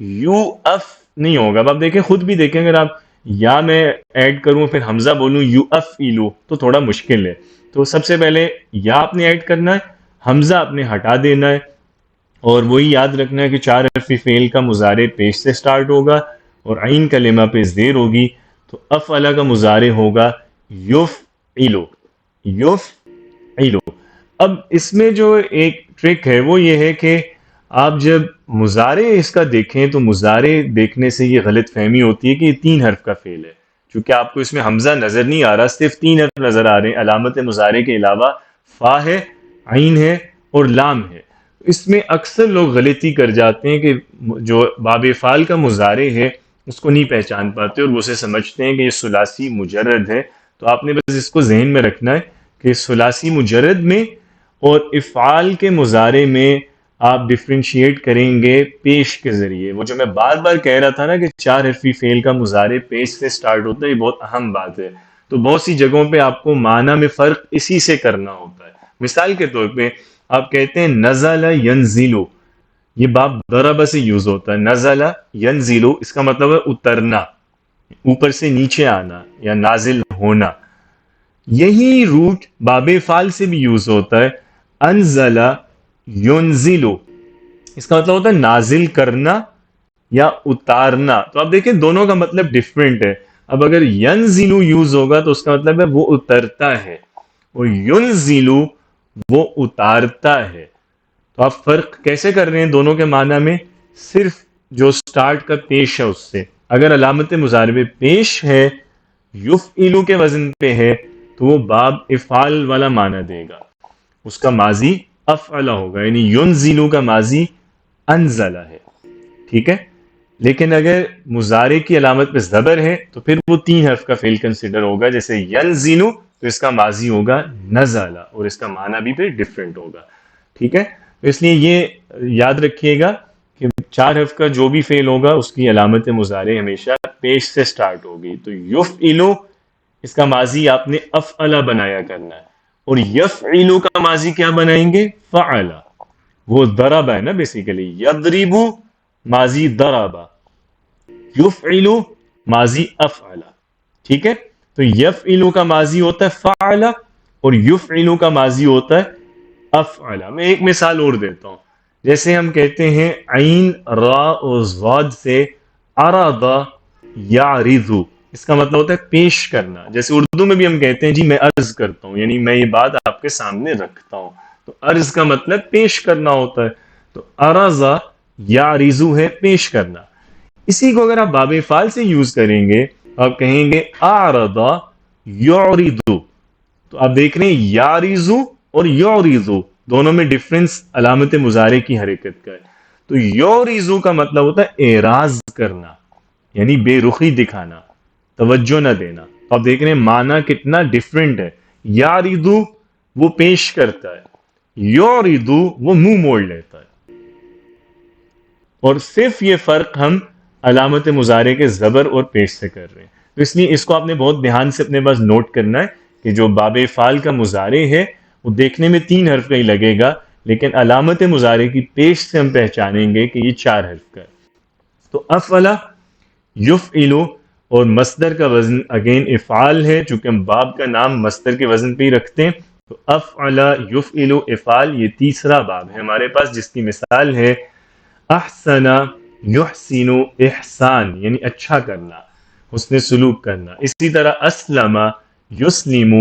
یو اف نہیں ہوگا. اب آپ دیکھیں، خود بھی دیکھیں، اگر آپ یا میں ایڈ کروں پھر حمزہ بولوں یو اف ایلو تو تھوڑا مشکل ہے. تو سب سے پہلے یا آپ نے ایڈ کرنا ہے، حمزہ آپ نے ہٹا دینا ہے، اور وہی یاد رکھنا ہے کہ چار حرفی فعل کا مضارع پیش سے سٹارٹ ہوگا اور عین کلمہ پہ زیر ہوگی. تو افعل کا مضارع ہوگا یفعلو، یفعلو. اب اس میں جو ایک ٹرک ہے وہ یہ ہے کہ آپ جب مضارع اس کا دیکھیں تو مضارع دیکھنے سے یہ غلط فہمی ہوتی ہے کہ یہ 3 حرف کا فعل ہے، چونکہ آپ کو اس میں حمزہ نظر نہیں آ رہا، صرف 3 حرف نظر آ رہے ہیں. علامت مضارع کے علاوہ فا ہے، عین ہے اور لام ہے. اس میں اکثر لوگ غلطی کر جاتے ہیں کہ جو باب فعال کا مضارع ہے اس کو نہیں پہچان پاتے اور وہ اسے سمجھتے ہیں کہ یہ ثلاثی مجرد ہے. تو آپ نے بس اس کو ذہن میں رکھنا ہے کہ ثلاثی مجرد میں اور افعال کے مضارع میں آپ ڈفرینشیٹ کریں گے پیش کے ذریعے. وہ جو میں بار بار کہہ رہا تھا نا کہ 4 حرفی فعل کا مضارع پیش سے سٹارٹ ہوتا ہے، یہ بہت اہم بات ہے. تو بہت سی جگہوں پہ آپ کو معنی میں فرق اسی سے کرنا ہوتا ہے. مثال کے طور پہ آپ کہتے ہیں نزل ینزلو، یہ باب ضرب سے یوز ہوتا ہے. نزل ینزلو اس کا مطلب ہے اترنا، اوپر سے نیچے آنا یا نازل ہونا. یہی روٹ باب فعال سے بھی یوز ہوتا ہے. انزل ینزلو اس کا مطلب ہوتا ہے نازل کرنا یا اتارنا. تو آپ دیکھیں دونوں کا مطلب ڈفرینٹ ہے. اب اگر ینزلو یوز ہوگا تو اس کا مطلب ہے وہ اترتا ہے، اور ینزلو وہ اتارتا ہے. تو آپ فرق کیسے کر رہے ہیں دونوں کے معنی میں؟ صرف جو سٹارٹ کا پیش ہے اس سے. اگر علامت مضارع میں پیش ہے، یفعلو کے وزن پہ ہے، تو وہ باب افعال والا معنی دے گا، اس کا ماضی افعل ہوگا، یعنی ینزلو کا ماضی انزل ہے. ٹھیک ہے. لیکن اگر مضارع کی علامت پہ زبر ہے تو پھر وہ 3 حرف کا فعل کنسیڈر ہوگا. جیسے ینزلو تو اس کا ماضی ہوگا نزل، اور اس کا معنی بھی پھر ڈفرینٹ ہوگا. ٹھیک ہے. تو اس لیے یہ یاد رکھیے گا کہ 4 حرف کا جو بھی فعل ہوگا اس کی علامت مضارع ہمیشہ پیش سے سٹارٹ ہوگی. تو یفعلو اس کا ماضی آپ نے افعل بنایا کرنا ہے، اور یفعلو کا ماضی کیا بنائیں گے؟ فعل. وہ ضرب ہے نا بیسیکلی، یضربو ماضی ضربا، یفعلو ماضی افعل. ٹھیک ہے. تو یفعلو کا ماضی ہوتا ہے فعل اور یفعلو کا ماضی ہوتا ہے افعل. میں ایک مثال اور دیتا ہوں. جیسے ہم کہتے ہیں عین را و ضاد سے عرض یعرض، اس کا مطلب ہوتا ہے پیش کرنا. جیسے اردو میں بھی ہم کہتے ہیں جی میں عرض کرتا ہوں، یعنی میں یہ بات آپ کے سامنے رکھتا ہوں. تو عرض کا مطلب پیش کرنا ہوتا ہے. تو عرض یعرض ہے پیش کرنا. اسی کو اگر آپ باب فعال سے یوز کریں گے آپ کہیں گے اعرض یعرض. تو آپ دیکھ رہے ہیں یعرض اور یعرض دونوں میں ڈفرنس علامت مضارع کی حرکت کا ہے. تو یعرض کا مطلب ہوتا ہے اعراض کرنا، یعنی بے رخی دکھانا، توجہ نہ دینا. تو آپ دیکھ رہے ہیں معنی کتنا ڈفرینٹ ہے. یعرض وہ پیش کرتا ہے، یعرض وہ منہ موڑ لیتا ہے. اور صرف یہ فرق ہم علامت مضارع کے زبر اور پیش سے کر رہے ہیں. تو اس لیے اس کو آپ نے بہت دھیان سے اپنے پاس نوٹ کرنا ہے کہ جو باب فعال کا مضارع ہے وہ دیکھنے میں 3 حرف کا ہی لگے گا، لیکن علامت مضارع کی پیش سے ہم پہچانیں گے کہ یہ 4 حرف کا ہے. تو افعل، یفعلو، اور مصدر کا وزن اگین افعال ہے، چونکہ ہم باب کا نام مصدر کے وزن پہ ہی رکھتے ہیں. تو افعل یفعل افعال، یہ تیسرا باب ہے ہمارے پاس، جس کی مثال ہے احسن یحسن احسان، یعنی اچھا کرنا، حسن سلوک کرنا. اسی طرح اسلم یسلم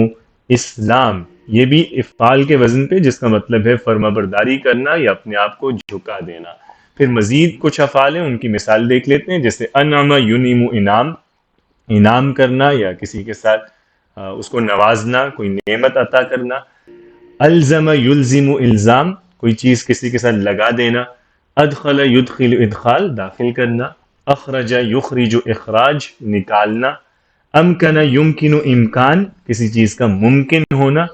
اسلام، یہ بھی افعال کے وزن پہ، جس کا مطلب ہے فرما برداری کرنا یا اپنے آپ کو جھکا دینا. پھر مزید کچھ افعال ہیں، ان کی مثال دیکھ لیتے ہیں. جیسے انعم ینعم انعام، انعام کرنا یا کسی کے ساتھ اس کو نوازنا، کوئی نعمت عطا کرنا. الزم یلزم الزام، کوئی چیز کسی کے ساتھ لگا دینا. ادخل یدخل ادخال، داخل کرنا. اخرج یخرج اخراج، نکالنا. امکن یمکن امکان، کسی چیز کا ممکن ہونا.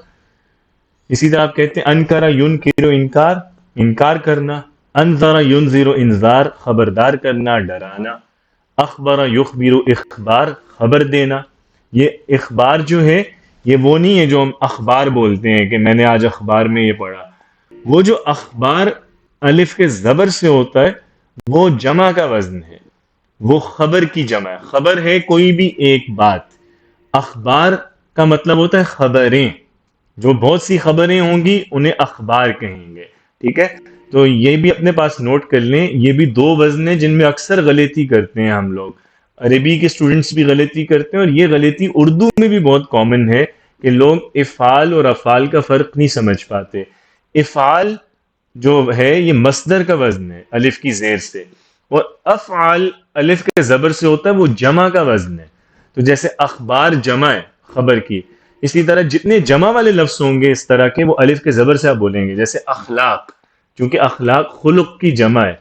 اسی طرح آپ کہتے ہیں انکر ینکر انکار، انکار کرنا. انذر ینذر انذار، خبردار کرنا، ڈرانا. اخبر یخبر اخبار، خبر دینا. یہ اخبار جو ہے یہ وہ نہیں ہے جو ہم اخبار بولتے ہیں کہ میں نے آج اخبار میں یہ پڑھا. وہ جو اخبار الف کے زبر سے ہوتا ہے وہ جمع کا وزن ہے، وہ خبر کی جمع ہے. خبر ہے کوئی بھی ایک بات. اخبار کا مطلب ہوتا ہے خبریں، جو بہت سی خبریں ہوں گی انہیں اخبار کہیں گے. ٹھیک ہے، تو یہ بھی اپنے پاس نوٹ کر لیں. یہ بھی دو وزن ہیں جن میں اکثر غلطی کرتے ہیں ہم لوگ. عربی کے اسٹوڈنٹس بھی غلطی کرتے ہیں، اور یہ غلطی اردو میں بھی بہت کامن ہے کہ لوگ افعال اور افعال کا فرق نہیں سمجھ پاتے. افعال جو ہے یہ مصدر کا وزن ہے الف کی زیر سے، اور افعال الف کے زبر سے ہوتا ہے، وہ جمع کا وزن ہے. تو جیسے اخبار جمع ہے خبر کی، اسی طرح جتنے جمع والے لفظ ہوں گے اس طرح کے وہ الف کے زبر سے آپ بولیں گے. جیسے اخلاق، چونکہ اخلاق خلق کی جمع ہے.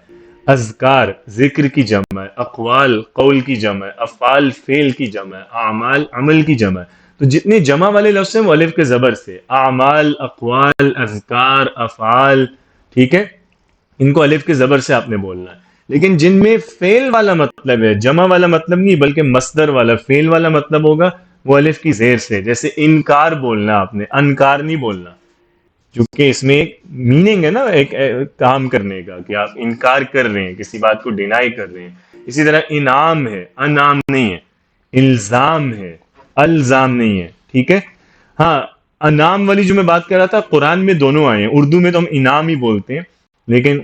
اذکار ذکر کی جمع ہے. اقوال قول کی جمع ہے. افعال فعل کی جمع ہے. اعمال عمل کی جمع ہے. تو جتنے جمع والے لفظ ہیں وہ الف کے زبر سے، اعمال، اقوال، اذکار، افعال. ٹھیک ہے، ان کو الف کے زبر سے آپ نے بولنا ہے. لیکن جن میں فعل والا مطلب ہے، جمع والا مطلب نہیں بلکہ مصدر والا فعل والا مطلب ہوگا، وہ الف کی زیر سے. جیسے انکار بولنا آپ نے، انکار نہیں بولنا، چونکہ اس میں ایک میننگ ہے نا، ایک کام کرنے کا، کہ آپ انکار کر رہے ہیں، کسی بات کو ڈینائی کر رہے ہیں. اسی طرح انعام ہے، انعام نہیں ہے. الزام ہے، الزام نہیں ہے. ٹھیک ہے، ہاں انعام والی جو میں بات کر رہا تھا، قرآن میں دونوں آئے ہیں. اردو میں تو ہم انعام ہی بولتے ہیں، لیکن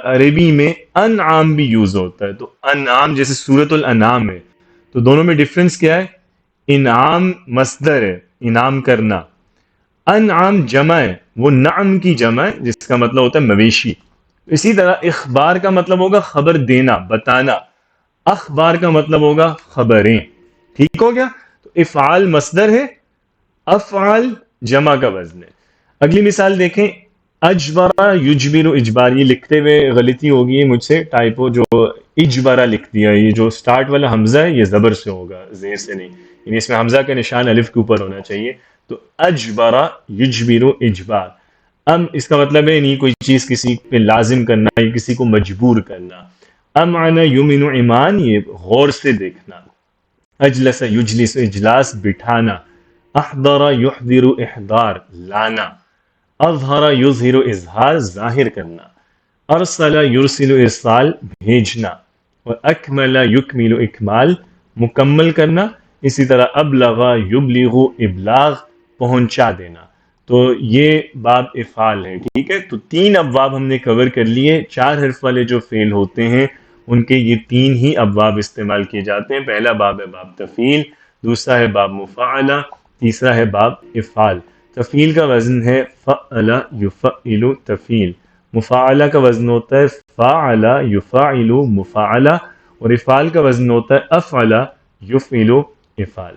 عربی میں انعام بھی یوز ہوتا ہے. تو انعام جیسے سورۃ الانعام ہے، تو دونوں میں ڈفرنس کیا ہے؟ انعام مصدر ہے، انعام کرنا. انعام جمع ہے، وہ نعم کی جمع ہے جس کا مطلب ہوتا ہے مویشی. اسی طرح اخبار کا مطلب ہوگا خبر دینا، بتانا. اخبار کا مطلب ہوگا خبریں. ٹھیک ہو گیا؟ تو افعال مصدر ہے، افعال جمع کا وزن ہے. اگلی مثال دیکھیں، اجبرا یجبر اجبار. یہ لکھتے ہوئے غلطی ہوگی مجھ سے، ٹائپو، جو اجبرا لکھ دیا. یہ جو سٹارٹ والا حمزہ ہے یہ زبر سے ہوگا، زیر سے نہیں، یعنی اس میں حمزہ کا نشان الف کے اوپر ہونا چاہیے. تو اجبرا یجبر اجبار. ام اس کا مطلب ہے نہیں کوئی چیز کسی پہ لازم کرنا یا کسی کو مجبور کرنا. امعن یمن ایمان، یہ غور سے دیکھنا. اجلس یجلس اجلاس، بٹھانا. احضر یحضر احضار، لانا. اظہر یظہر اظہار، ظاہر کرنا. ارسل یرسل ارسال، بھیجنا. اور اکمل یکمل اکمال، مکمل کرنا. اسی طرح ابلغ یبلغ ابلاغ، پہنچا دینا. تو یہ باب افعال ہے. ٹھیک ہے، تو تین ابواب ہم نے کور کر لیے. چار حرف والے جو فعل ہوتے ہیں ان کے یہ تین ہی ابواب استعمال کیے جاتے ہیں. پہلا باب ہے باب تفعیل، دوسرا ہے باب مفاعلہ، تیسرا ہے باب افعال. تفعیل کا وزن ہے فعل یفعل تفعیل. مفاعلہ کا وزن ہوتا ہے فاعل یفاعل مفاعلہ. اور افعال کا وزن ہوتا ہے افعل یفعل افعال.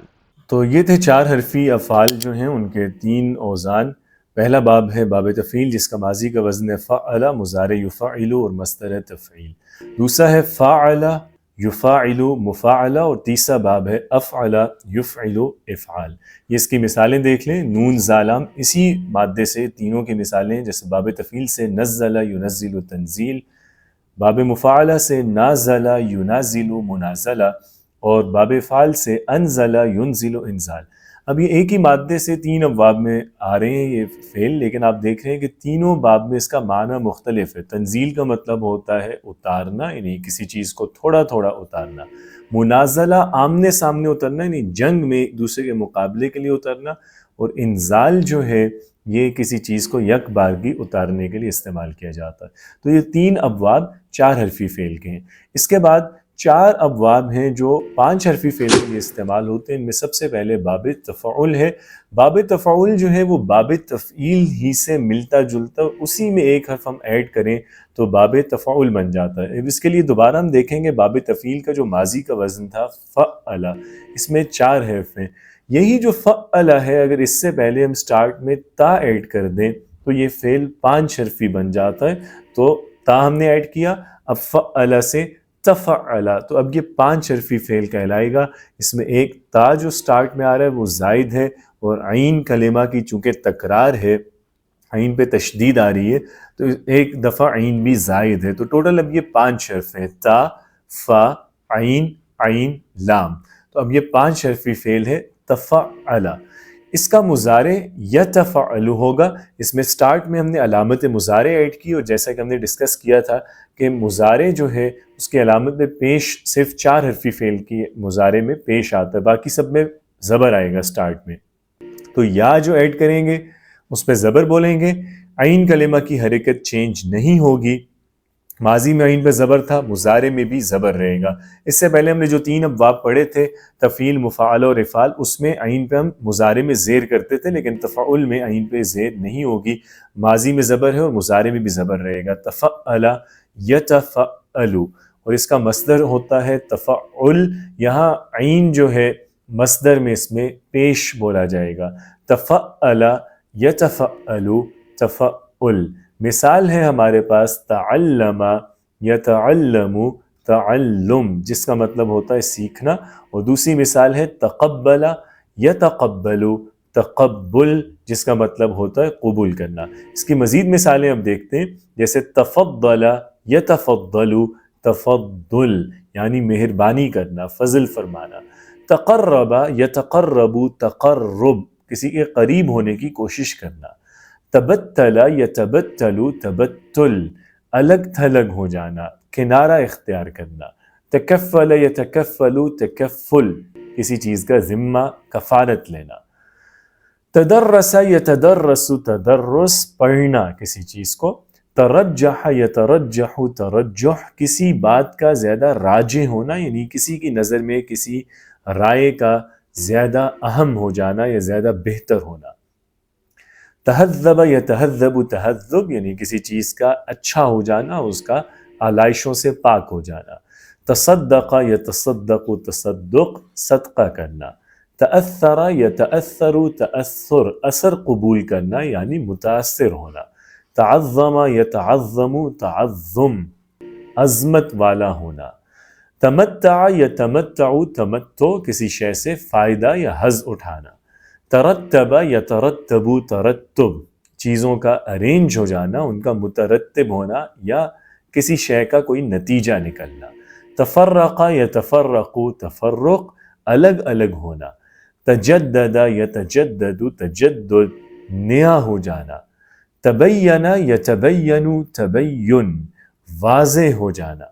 تو یہ تھے چار حرفی افعال جو ہیں ان کے تین اوزان. پہلا باب ہے باب تفعیل، جس کا ماضی کا وزن ہے فعل، مضارع یفعل اور مصدر ہے تفعیل. دوسرا ہے فاعل یفاعل مفاعلہ، اور تیسرا باب ہے افعل یفعل افعال. یہ اس کی مثالیں دیکھ لیں. نون زالام اسی مادے سے تینوں کی مثالیں، جیسے باب تفعیل سے نزل ینزل تنزیل، باب مفاعلہ سے نازل ینازل منازلہ، اور باب افعال سے انزل ینزل انزال. اب یہ ایک ہی مادے سے تین ابواب میں آ رہے ہیں یہ فعل، لیکن آپ دیکھ رہے ہیں کہ تینوں باب میں اس کا معنی مختلف ہے. تنزیل کا مطلب ہوتا ہے اتارنا، یعنی کسی چیز کو تھوڑا تھوڑا اتارنا. منازلہ آمنے سامنے اترنا، یعنی جنگ میں ایک دوسرے کے مقابلے کے لیے اترنا. اور انزال جو ہے یہ کسی چیز کو یک بارگی اتارنے کے لیے استعمال کیا جاتا ہے۔ تو یہ 3 ابواب 4 حرفی فعل کے ہیں۔ اس کے بعد 4 ابواب ہیں جو 5 حرفی فعل کے لیے استعمال ہوتے ہیں۔ ان میں سب سے پہلے باب تفعل ہے۔ باب تفعل جو ہے وہ باب تفعیل ہی سے ملتا جلتا، اسی میں ایک حرف ہم ایڈ کریں تو باب تفعل بن جاتا ہے۔ اس کے لیے دوبارہ ہم دیکھیں گے باب تفعیل کا جو ماضی کا وزن تھا فعل، اس میں 4 حرف ہیں۔ یہی جو فعل ہے، اگر اس سے پہلے ہم سٹارٹ میں تا ایڈ کر دیں تو یہ فعل 5 حرفی بن جاتا ہے۔ تو تا ہم نے ایڈ کیا، اب فعل سے تفعل، تو اب یہ 5 حرفی فعل کہلائے گا۔ اس میں ایک تا جو سٹارٹ میں آ رہا ہے وہ زائد ہے، اور عین کلمہ کی چونکہ تکرار ہے، عین پہ تشدید آ رہی ہے تو ایک دفعہ عین بھی زائد ہے۔ تو ٹوٹل اب یہ 5 حرف ہیں، تا، فا، عین، عین، لام۔ تو اب یہ 5 حرفی فعل ہے تفعل۔ اس کا مضارع یتفعل ہوگا۔ اس میں سٹارٹ میں ہم نے علامت مضارع ایڈ کی، اور جیسا کہ ہم نے ڈسکس کیا تھا کہ مضارع جو ہے اس کی علامت میں پیش صرف 4 حرفی فعل کی مضارع میں پیش آتا ہے، باقی سب میں زبر آئے گا سٹارٹ میں۔ تو یا جو ایڈ کریں گے اس پہ زبر بولیں گے، عین کلمہ کی حرکت چینج نہیں ہوگی، ماضی میں عین پہ زبر تھا، مضارع میں بھی زبر رہے گا۔ اس سے پہلے ہم نے جو 3 ابواب پڑھے تھے، تفعیل، مفعل اور افعال، اس میں عین پہ ہم مضارع میں زیر کرتے تھے، لیکن تفعل میں عین پہ زیر نہیں ہوگی، ماضی میں زبر ہے اور مضارع میں بھی زبر رہے گا۔ تفعل یتفعل، اور اس کا مصدر ہوتا ہے تفعل۔ یہاں عین جو ہے مصدر میں اس میں پیش بولا جائے گا، تفعل یتفعل تفعل۔ مثال ہے ہمارے پاس تعلم یتعلم تعلم، جس کا مطلب ہوتا ہے سیکھنا، اور دوسری مثال ہے تقبل یتقبل تقبل، جس کا مطلب ہوتا ہے قبول کرنا۔ اس کی مزید مثالیں اب دیکھتے ہیں، جیسے تفضل یتفضل تفضل، یعنی مہربانی کرنا، فضل فرمانا۔ تقرب یتقرب تقرب، کسی کے قریب ہونے کی کوشش کرنا۔ تبتل یتبتل تبتل، الگ تھلگ ہو جانا، کنارہ اختیار کرنا۔ تکفل یتکفل تکفل، کسی چیز کا ذمہ، کفالت لینا۔ تدرس یتدرس تدرس، پڑھنا کسی چیز کو۔ ترجح یترجح ترجح، کسی بات کا زیادہ راجح ہونا، یعنی کسی کی نظر میں کسی رائے کا زیادہ اہم ہو جانا یا زیادہ بہتر ہونا۔ تہذب یتہذب تہذب، یعنی کسی چیز کا اچھا ہو جانا، اس کا آلائشوں سے پاک ہو جانا۔ تصدق یتصدق تصدق، صدقہ کرنا۔ تأثر یتأثر تأثر، اثر قبول کرنا یعنی متاثر ہونا۔ تعظم یتعظم تعظم، عظمت والا ہونا۔ تمتع یتمتع تمتع، کسی شے سے فائدہ یا حظ اٹھانا۔ ترتب یترتب ترتب، چیزوں کا ارینج ہو جانا، ان کا مترتب ہونا یا کسی شے کا کوئی نتیجہ نکلنا۔ تفرق یتفرق تفرق، الگ الگ ہونا۔ تجدد یتجدد تجدد، نیا ہو جانا۔ تبین یتبین تبین، واضح ہو جانا۔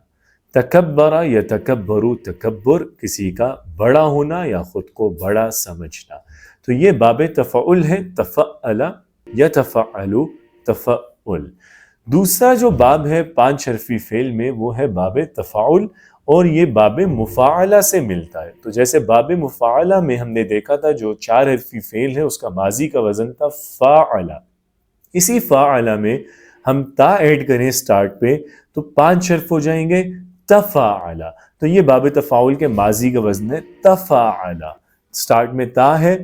تکبر یتکبر تکبر، کسی کا بڑا ہونا یا خود کو بڑا سمجھنا۔ تو یہ باب تفعل ہے، تفعل یتفعل تفعل۔ دوسرا جو باب ہے 5 حرفی فعل میں وہ ہے باب تفاعل، اور یہ باب مفاعلہ سے ملتا ہے۔ تو جیسے باب مفاعلہ میں ہم نے دیکھا تھا جو 4 حرفی فعل ہے اس کا ماضی کا وزن تھا فاعلہ، اسی فاعلہ میں ہم تا ایڈ کریں سٹارٹ پہ تو 5 حرف ہو جائیں گے تفاعلہ۔ تو یہ باب تفاعل کے ماضی کا وزن ہے تفاعلہ، سٹارٹ میں تا ہے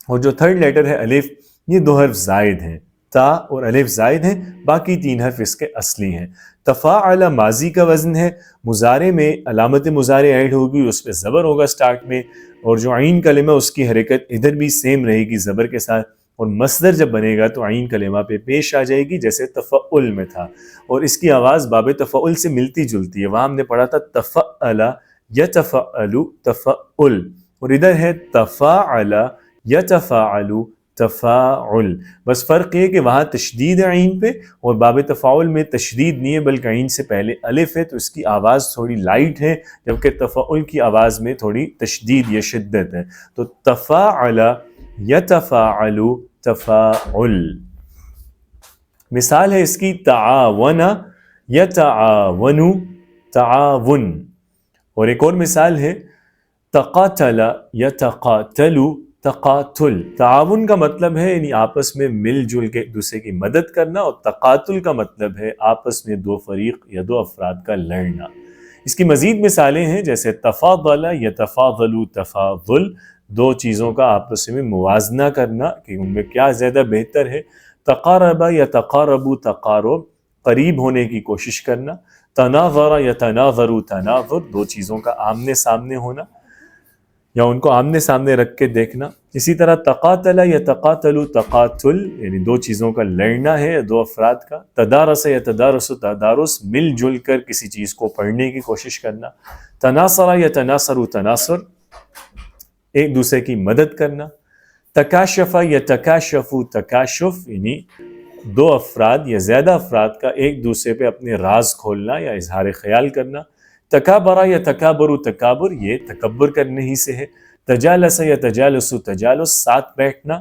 اور جو 3rd لیٹر ہے الف، یہ 2 حرف زائد ہیں، تا اور الف زائد ہیں، باقی 3 حرف اس کے اصلی ہیں۔ تفاعل ماضی کا وزن ہے، مضارع میں علامت مضارع ایڈ ہوگی، اس پہ زبر ہوگا سٹارٹ میں، اور جو عین کلمہ اس کی حرکت ادھر بھی سیم رہے گی زبر کے ساتھ، اور مصدر جب بنے گا تو عین کلمہ پہ پیش آ جائے گی جیسے تفعل میں تھا، اور اس کی آواز باب تفعل سے ملتی جلتی ہے۔ وہاں ہم نے پڑھا تھا تفعل یتفعل تفعل، اور ادھر ہے تفاعل یتفاعل تفاعل، بس فرق یہ کہ وہاں تشدید ہے عین پہ، اور باب تفاعل میں تشدید نہیں ہے بلکہ عین سے پہلے الف ہے، تو اس کی آواز تھوڑی لائٹ ہے، جبکہ تفاعل کی آواز میں تھوڑی تشدید یا شدت ہے۔ تو تفاعل یتفاعل تفاعل. مثال ہے اس کی تعاون یتعاون تعاون. اور ایک اور مثال ہے تقاتل یتقاتل تقاتل. تعاون کا مطلب ہے یعنی آپس میں مل جل کے ایک دوسرے کی مدد کرنا، اور تقاتل کا مطلب ہے آپس میں دو فریق یا دو افراد کا لڑنا. اس کی مزید مثالیں ہیں جیسے تفاضل یتفاضل تفاضل، دو چیزوں کا آپس میں موازنہ کرنا کہ ان میں کیا زیادہ بہتر ہے. تقارب یتقارب تقارب، قریب ہونے کی کوشش کرنا. تناظر یتناظر تناظر، دو چیزوں کا آمنے سامنے ہونا یا ان کو آمنے سامنے رکھ کے دیکھنا. اسی طرح تقاتل یتقاتل تقاتل، یعنی دو چیزوں کا لڑنا ہے دو افراد کا. تدارس یتدارس تدارس، مل جل کر کسی چیز کو پڑھنے کی کوشش کرنا. تناصر یتناصر تناصر، ایک دوسرے کی مدد کرنا. تکاشف یتکاشف تکاشف، یعنی دو افراد یا زیادہ افراد کا ایک دوسرے پہ اپنے راز کھولنا یا اظہار خیال کرنا. تکابر یا تکابر تکابر، یہ تکبر کرنے ہی سے ہے. تجالس یا تجالس تجالس، ساتھ بیٹھنا.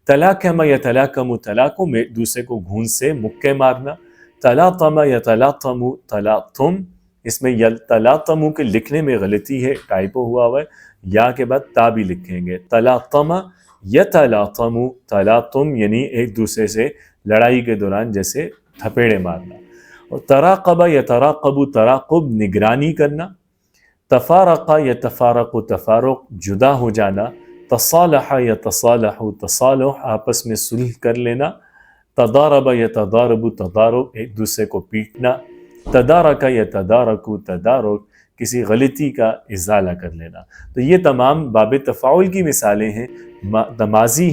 تلاکم یا تلاکم تلاکم، ایک دوسرے کو گھون سے مکے مارنا. تلاطم یا تلاطم تلاطم، اس میں تلاطم کے لکھنے میں غلطی ہے، ٹائپو ہوا ہے، یا کے بعد تا بھی لکھیں گے. تلاطم یتلاطم تلاطم، یعنی ایک دوسرے سے لڑائی کے دوران جیسے تھپیڑے مارنا. اور تراقب یتراقب تراقب، نگرانی کرنا. تفارق یتفارق تفارق، جدا ہو جانا. تصالح یتصالح تصالح، آپس میں صلح کر لینا. تضارب یتضارب تضارب، ایک دوسرے کو پیٹنا. تدارک یتدارک تدارک، کسی غلطی کا ازالہ کر لینا. تو یہ تمام باب تفاعل کی مثالیں ہیں. ماضی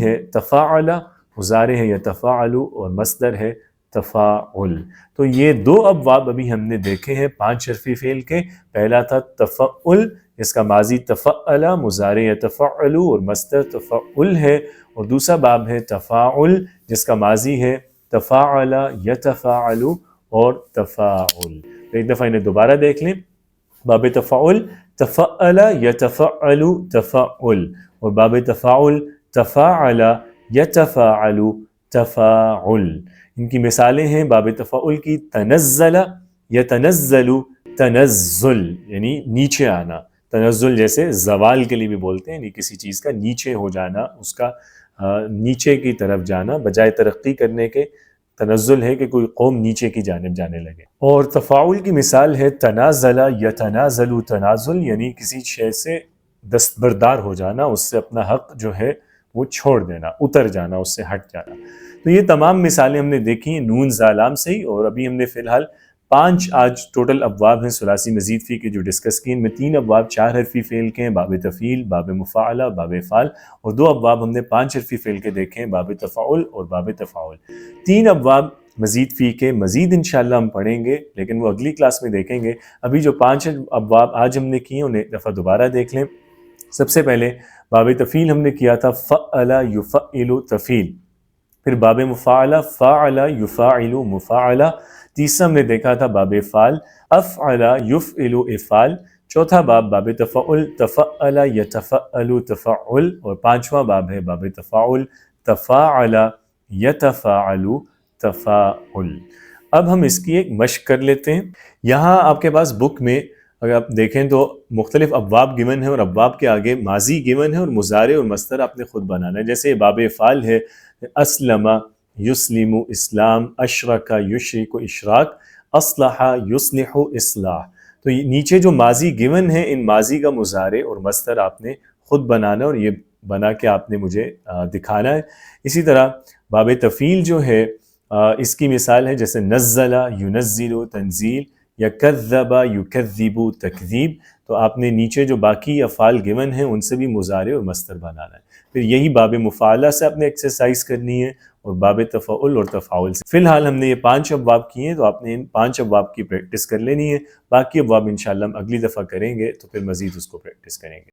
ہے تفاعل، مضارع ہے یتفاعل، اور مصدر ہے تفاعل. تو یہ دو ابواب ابھی ہم نے دیکھے ہیں 5 حرفی فعل کے. پہلا تھا تفعل، اس کا ماضی تفعل، مضارع یتفعل اور مصدر تفعل ہے. اور دوسرا باب ہے تفاعل، جس کا ماضی ہے تفاعل یتفاعل اور تفاعل. تو ایک دفعہ انہیں دوبارہ دیکھ لیں. باب تفاعل تفعل یتفعل تفعل، اور باب تفاعل تفاعل یتفاعل تفاعل. ان کی مثالیں ہیں باب تفاعل کی تنزل یتنزل تنزل، یعنی نیچے آنا. تنزل جیسے زوال کے لیے بھی بولتے ہیں، یعنی کسی چیز کا نیچے ہو جانا، اس کا نیچے کی طرف جانا بجائے ترقی کرنے کے. تنزل ہے کہ کوئی قوم نیچے کی جانب جانے لگے. اور تفاعل کی مثال ہے تنازل یتنازل تنازل، یعنی کسی شے سے دستبردار ہو جانا، اس سے اپنا حق جو ہے وہ چھوڑ دینا، اتر جانا، اس سے ہٹ جانا. تو یہ تمام مثالیں ہم نے دیکھی ہیں نون زالام سے ہی. اور ابھی ہم نے فی الحال 5 آج ٹوٹل ابواب ہیں ثلاثی مزید فی کے جو ڈسکس کیے. ان میں 3 ابواب 4 حرفی فعل کے ہیں، باب تفعیل، باب مفاعلہ، باب افعال. اور 2 ابواب ہم نے 5 حرفی فعل کے دیکھے ہیں، باب تفاعل اور باب تفاعل. 3 ابواب مزید فی کے مزید انشاءاللہ ہم پڑھیں گے، لیکن وہ اگلی کلاس میں دیکھیں گے. ابھی جو 5 ابواب آج ہم نے کیے انہیں ایک دفعہ دوبارہ دیکھ لیں. سب سے پہلے باب تفعیل ہم نے کیا تھا فعل یفعل تفعیل. پھر باب مفاعلہ فاعل یفاعل مفاعلہ. تیسرا ہم نے دیکھا تھا باب افعال افعل یفعل افعال. چوتھا باب باب تفعل تفعل یتفعل تفعل. اور 5واں باب ہے باب تفاعل تفاعل یتفاعل تفاعل. اب ہم اس کی ایک مشق کر لیتے ہیں. یہاں آپ کے پاس بک میں اگر آپ دیکھیں تو مختلف ابواب گیون ہیں، اور ابواب کے آگے ماضی گیون ہے اور مضارع اور مصدر آپ نے خود بنانا ہے. جیسے باب افعال ہے اسلم یسلم اسلام، اشرک یشرک اشراک، اصلح یصلح اصلاح. تو یہ نیچے جو ماضی گیون ہے ان ماضی کا مضارع اور مصدر آپ نے خود بنانا ہے، اور یہ بنا کے آپ نے مجھے دکھانا ہے. اسی طرح باب تفعیل جو ہے اس کی مثال ہے جیسے نزل ینزل تنزیل یا کذب یکذب تکذیب. تو آپ نے نیچے جو باقی افعال گیون ہیں ان سے بھی مضارع اور مصدر بنانا ہے. پھر یہی باب مفاعلہ سے آپ نے ایکسرسائز کرنی ہے اور باب تفعل اور تفاعل سے. فی الحال ہم نے یہ 5 ابواب کیے ہیں، تو آپ نے ان 5 ابواب کی پریکٹس کر لینی ہے. باقی ابواب انشاءاللہ ہم اگلی دفعہ کریں گے، تو پھر مزید اس کو پریکٹس کریں گے.